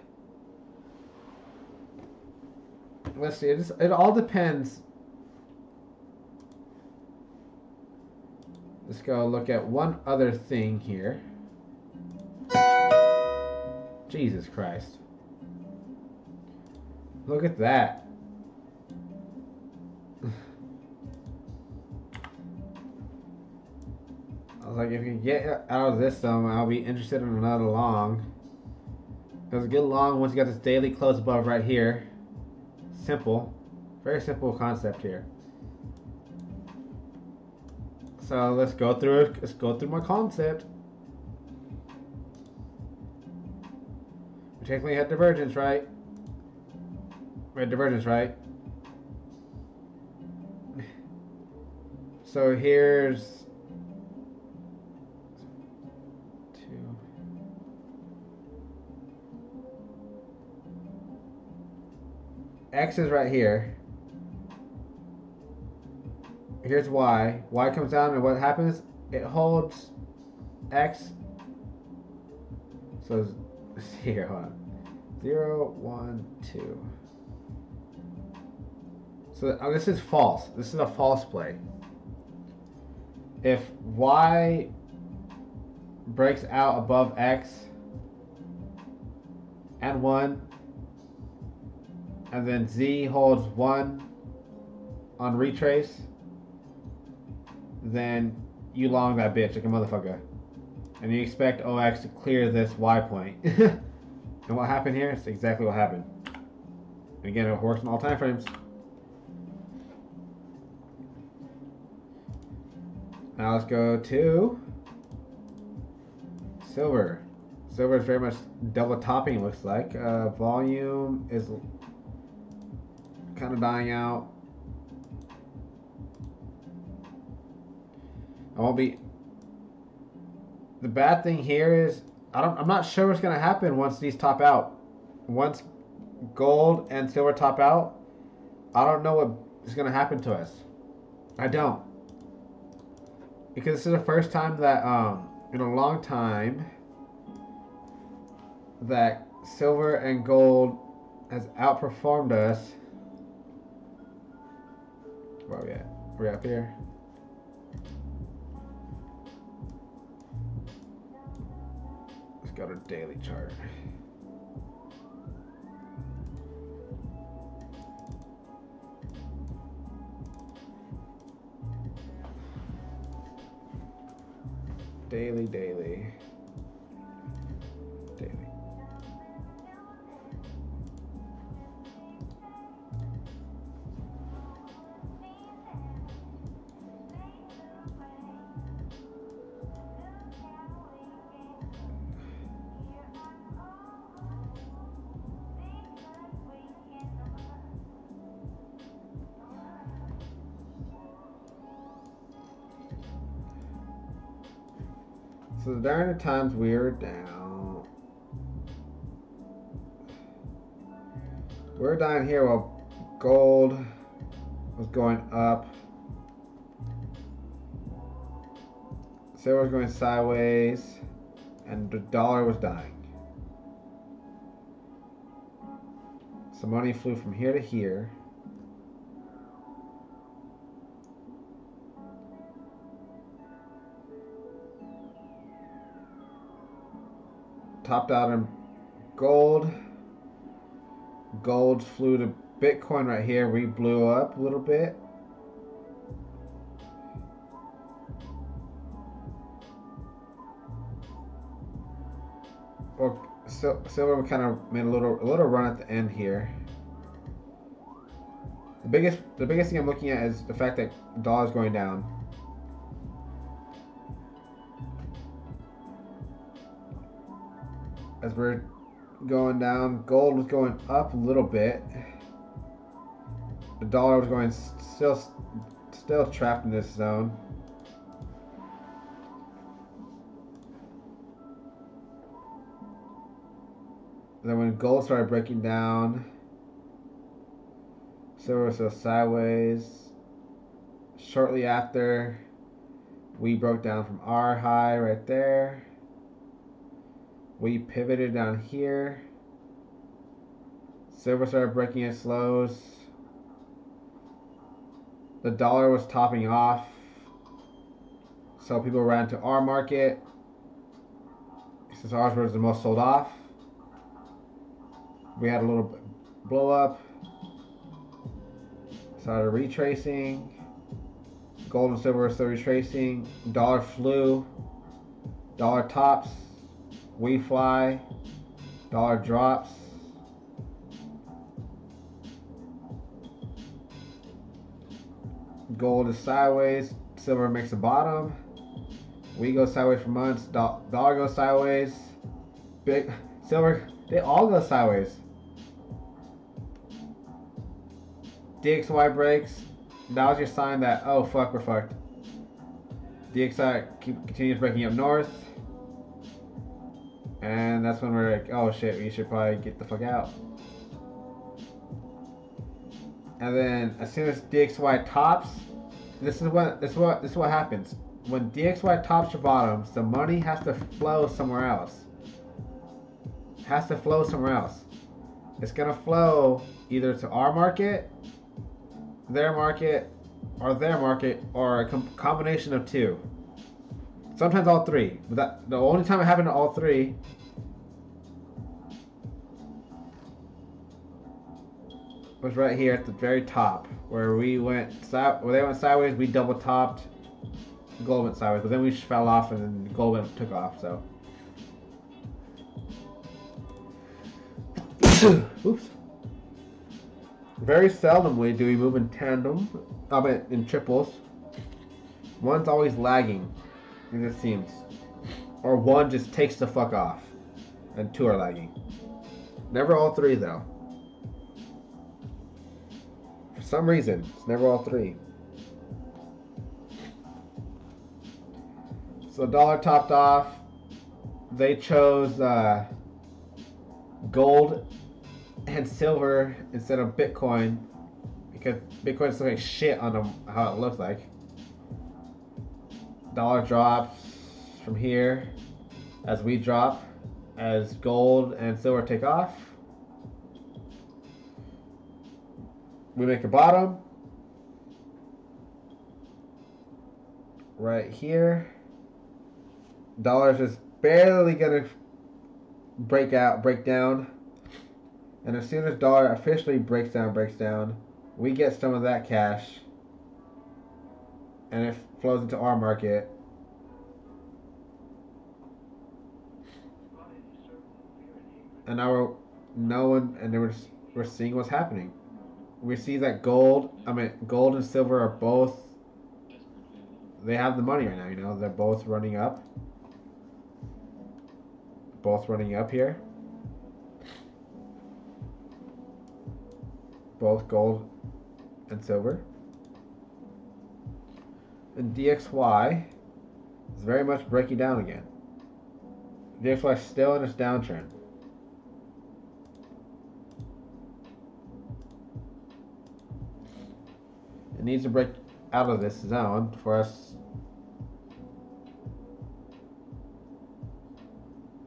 let's see, it all depends. Let's go look at one other thing here. Jesus Christ. Look at that. I was like, if you get out of this some, I'll be interested in another long. It was a good long once you got this daily close above right here. Simple. Very simple concept here. So let's go through it. Let's go through my concept. We technically had divergence, right? We had divergence, right? So here's X is right here. Here's Y. Y comes down and what happens? It holds X. So here, hold on. 0, 1, 2. So this is false. This is a false play. If Y breaks out above X and 1, and then Z holds 1 on retrace, then you long that bitch like a motherfucker. And you expect OX to clear this Y point. And what happened here? It's exactly what happened. And again, it works in all time frames. Now let's go to silver. Silver is very much double topping, looks like. Volume is kind of dying out. I won't be. The bad thing here is I'm not sure what's gonna happen once these top out. Once gold and silver top out, I don't know what is gonna happen to us. I don't. Because this is the first time that in a long time that silver and gold has outperformed us. Where are we at? We're up here. go to daily chart. Daily. So during the times we were down, we're down here while gold was going up, silver was going sideways, and the dollar was dying. So money flew from here to here. Topped out in gold. Gold flew to Bitcoin right here. We blew up a little bit. Well, silver kind of made a little run at the end here. The biggest thing I'm looking at is the fact that the dollar's going down. As we're going down, gold was going up a little bit. The dollar was going still trapped in this zone. Then when gold started breaking down, silver was still sideways. Shortly after, we broke down from our high right there. We pivoted down here. Silver started breaking its lows. The dollar was topping off. So people ran to our market. Since ours was the most sold off. We had a little blow up. Started retracing. Gold and silver were still retracing. Dollar flew. Dollar tops. We fly. Dollar drops. Gold is sideways. Silver makes a bottom. We go sideways for months. Dollar goes sideways. Big silver. They all go sideways. DXY breaks. That was your sign that, oh fuck, we're fucked. DXY continues breaking up north. And that's when we're like, oh shit, we should probably get the fuck out. And then as soon as DXY tops, this is what happens. When DXY tops your bottoms, the money has to flow somewhere else. It's gonna flow either to our market, their market, or a combination of two. Sometimes all three. But the only time it happened to all three was right here at the very top, where they went sideways. We double topped. Gold went sideways, but then we fell off, and then gold took off. So, oops. Very seldomly do we move in tandem. I mean, in triples. One's always lagging, it seems, or one just takes the fuck off, and two are lagging. Never all three though. For some reason, it's never all three. So dollar topped off. They chose gold and silver instead of Bitcoin because Bitcoin's looking like shit on them, how it looks like. Dollar drops from here as we drop, as gold and silver take off. We make a bottom right here. Dollar's just barely gonna break down, and as soon as dollar officially breaks down, we get some of that cash, and it flows into our market. And now we're seeing what's happening. We see that gold and silver are both, they have the money right now, you know, they're both running up. Both running up here. Both gold and silver. And DXY is very much breaking down again. DXY is still in its downtrend. It needs to break out of this zone for us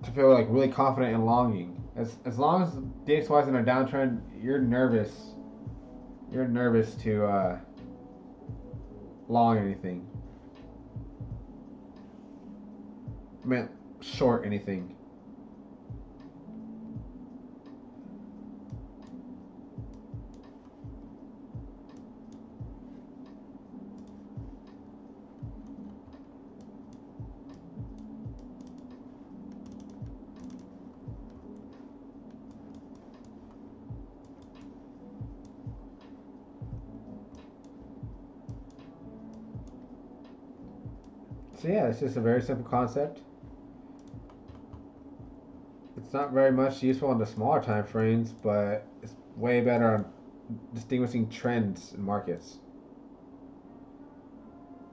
to feel like really confident in longing. As long as DXY is in a downtrend, you're nervous. You're nervous to long anything. I mean, short anything. So yeah, it's just a very simple concept. It's not very much useful on the smaller time frames, but it's way better on distinguishing trends in markets.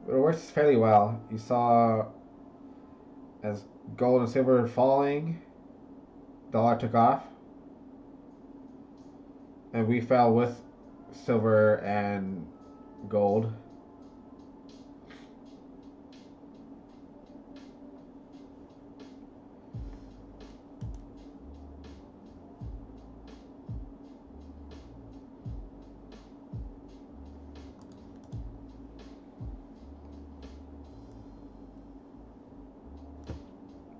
But it works fairly well. You saw as gold and silver were falling, dollar took off, and we fell with silver and gold.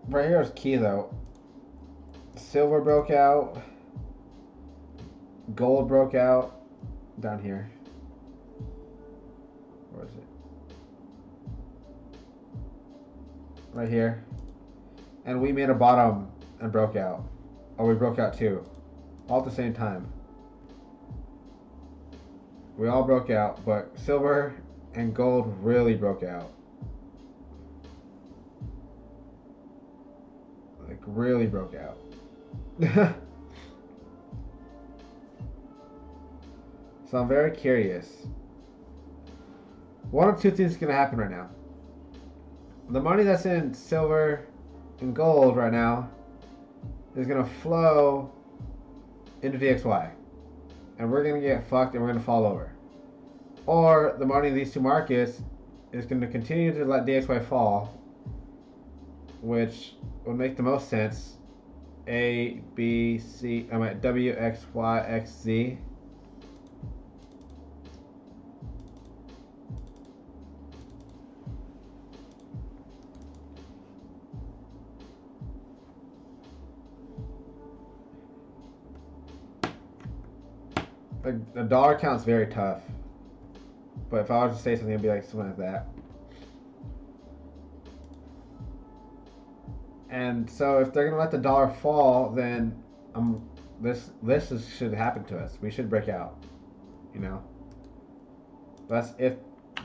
Right here is key though. Silver broke out, gold broke out down here. Where is it? Right here. And we made a bottom and broke out. Oh, we broke out too. All at the same time. We all broke out, but silver and gold really broke out. Like, really broke out. So I'm very curious. One of two things is going to happen right now. The money that's in silver and gold right now is going to flow into DXY. And we're going to get fucked and we're going to fall over. Or the money in these two markets is going to continue to let DXY fall, which would make the most sense. A, B, C, I'm at W, X, Y, X, Z. The dollar count's very tough. But if I was to say something, it'd be like something like that. And so if they're gonna let the dollar fall, then this should happen to us. We should break out. You know? That's if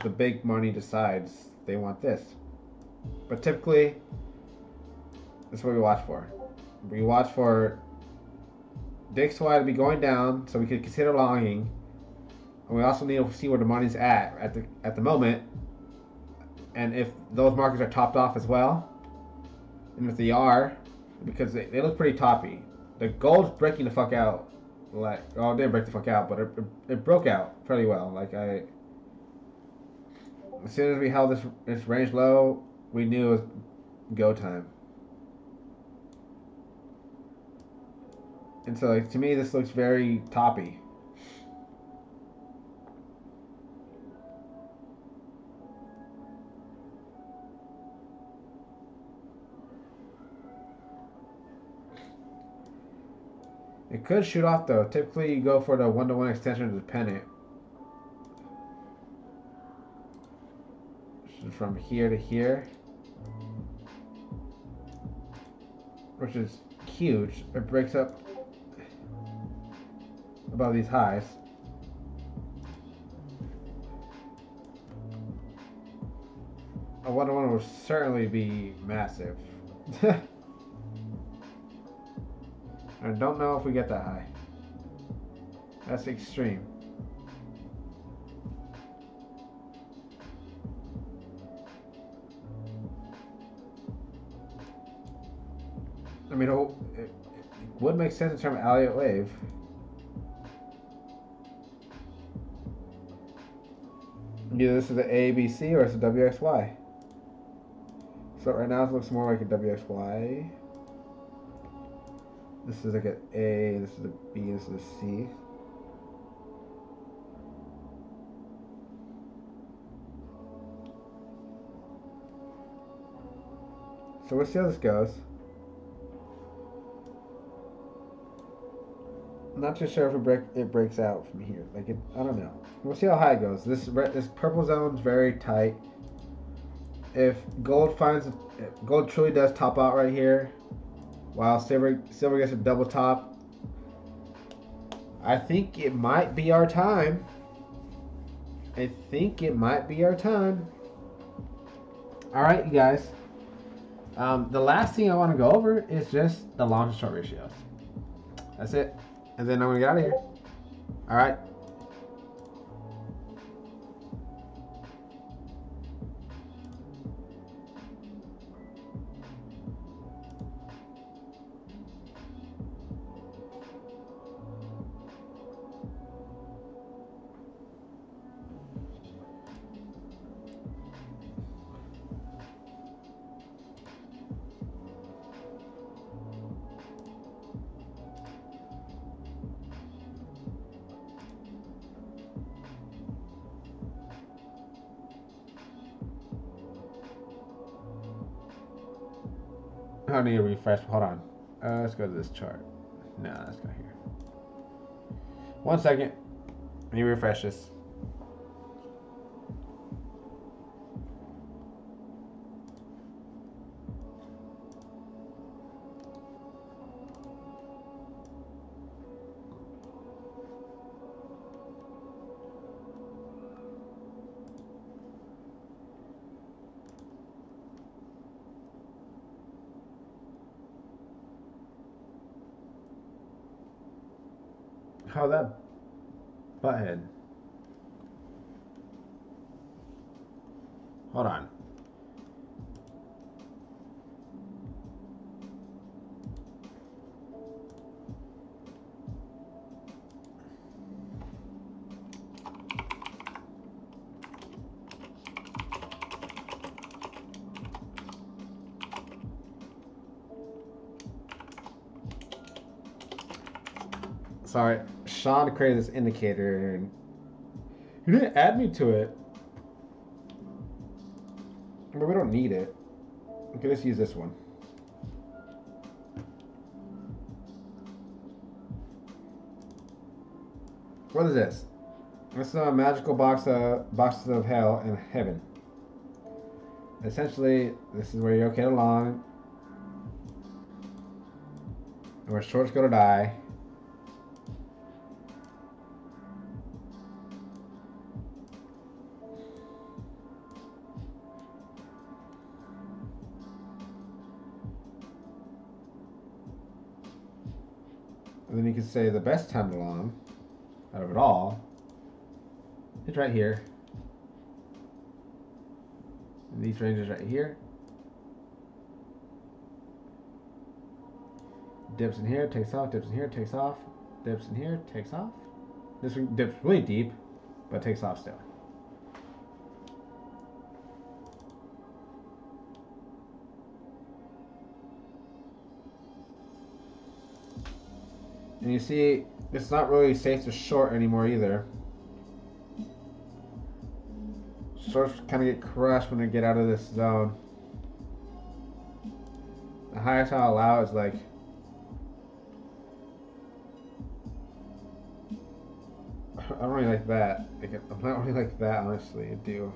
the big money decides they want this. But typically, that's what we watch for. We watch for DXY to be going down, so we could consider longing. And we also need to see where the money's at the moment, and if those markets are topped off as well, and if they are, because they look pretty toppy. The gold's breaking the fuck out. Like, oh, it didn't break the fuck out, but it broke out fairly well. Like as soon as we held this range low, we knew it was go time. And so, like, to me, this looks very toppy. It could shoot off though. Typically, you go for the one-to-one extension of the pennant. From here to here, which is huge. It breaks up above these highs. A one-to-one would certainly be massive. I don't know if we get that high. That's extreme. I mean, it would make sense in terms of Elliott wave. Either this is the ABC or it's a WXY. So right now it looks more like a WXY. This is like an A, this is a B, this is a C. So we'll see how this goes. I'm not too sure if it breaks out from here. Like I don't know. We'll see how high it goes. This purple zone is very tight. If gold truly does top out right here, while silver gets a double top, I think it might be our time. I think it might be our time. All right, you guys. The last thing I want to go over is just the long and short ratios. That's it. And then I'm going to get out of here. All right. I need to refresh. Hold on. Let's go to this chart. No, let's go here. 1 second. Let me refresh this. How that butthead? Hold on. Sorry, Sean created this indicator and he didn't add me to it. But we don't need it. Okay, let's use this one. What is this? This is a magical boxes of hell and heaven. Essentially, this is where you're okay along, and where shorts go to die. And then you can say the best time to long out of it all is right here. And these ranges right here. Dips in here, takes off, dips in here, takes off, dips in here, takes off. This one dips really deep, but takes off still. And you see, it's not really safe to short anymore either. Shorts kind of get crushed when they get out of this zone. The highest I'll allow is like I don't really like that. I'm not really like that, honestly. I do.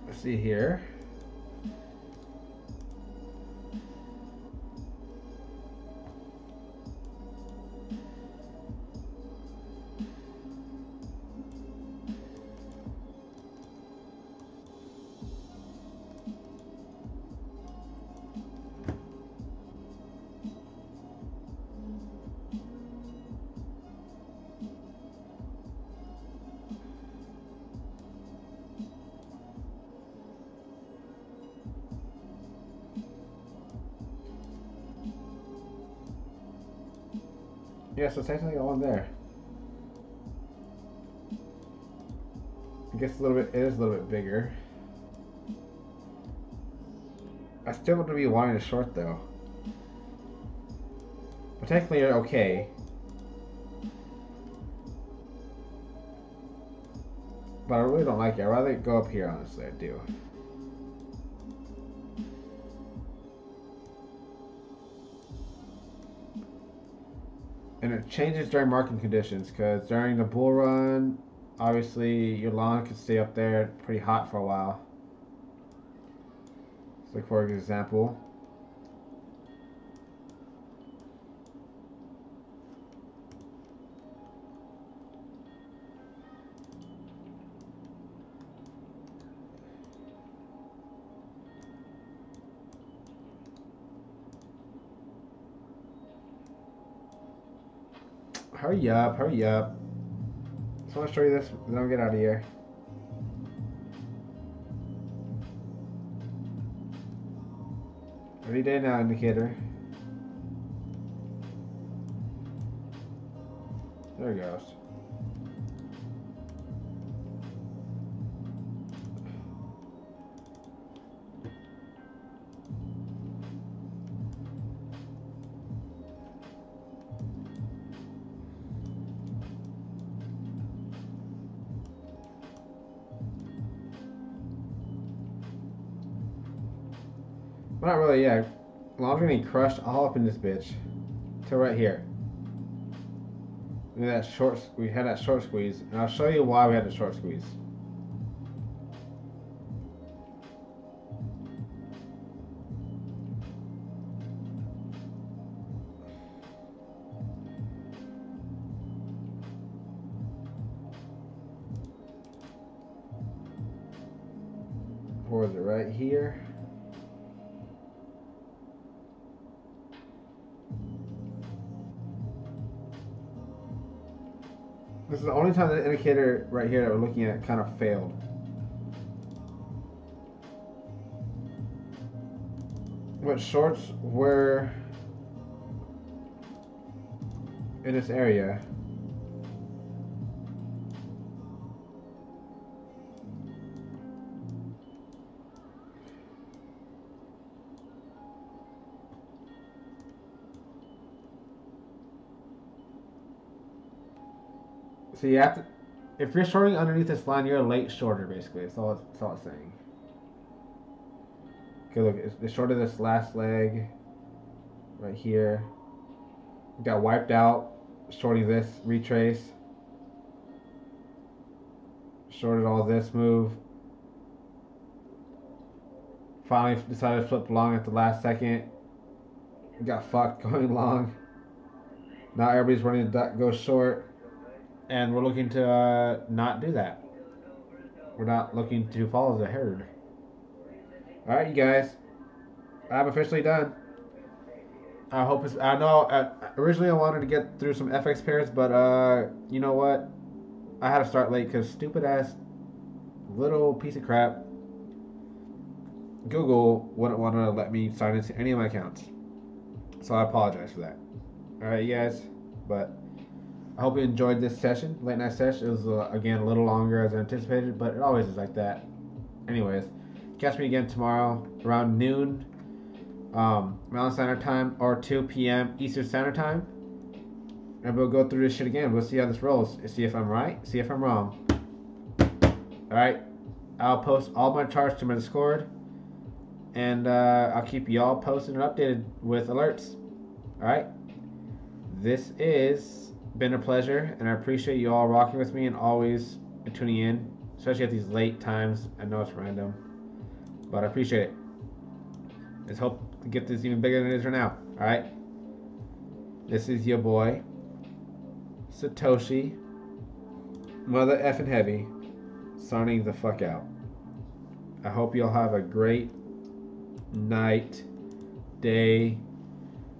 Let's see here. Yeah, so technically all in there. I guess it is a little bit bigger. I still want to be wanting to short though. But technically you're okay. But I really don't like it. I'd rather go up here, honestly, I do. And it changes during market conditions, because during the bull run, obviously your long could stay up there pretty hot for a while. So for example, hurry up, hurry up. So I want to show you this, then I'll get out of here. Every day now indicator. There it goes. Well, not really, yeah. Long's getting crushed all up in this bitch. Till right here. We had that short squeeze, and I'll show you why we had the short squeeze. Where is it? Right here. This is the only time the indicator right here that we're looking at kind of failed. What shorts were in this area. So you have to, if you're shorting underneath this line, you're a late shorter, basically. That's all it's saying. Okay, look, it's shorted this last leg right here. Got wiped out, shorting this, retrace. Shorted all this move. Finally decided to flip long at the last second. Got fucked going long. Now everybody's running to go short. And we're looking to not do that. We're not looking to follow the herd. Alright, you guys. I'm officially done. I hope it's... I know, originally I wanted to get through some FX pairs, but, you know what? I had to start late because stupid ass little piece of crap Google wouldn't want to let me sign into any of my accounts. So I apologize for that. Alright, you guys. But... I hope you enjoyed this session, late night session. It was, again, a little longer as anticipated, but it always is like that. Anyways, catch me again tomorrow around noon, Mountain Standard Time, or 2 p.m. Eastern Standard Time. And we'll go through this shit again. We'll see how this rolls. See if I'm right, see if I'm wrong. Alright, I'll post all my charts to my Discord, and I'll keep y'all posted and updated with alerts. All right. This is been a pleasure, and I appreciate you all rocking with me and always tuning in, especially at these late times. I know it's random, but I appreciate it. Let's hope to get this even bigger than it is right now. All right. This is your boy, Satoshi, Mother effing heavy, signing the fuck out. I hope y'all have a great night, day,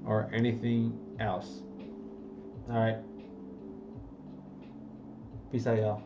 or anything else. All right. Peace out, y'all.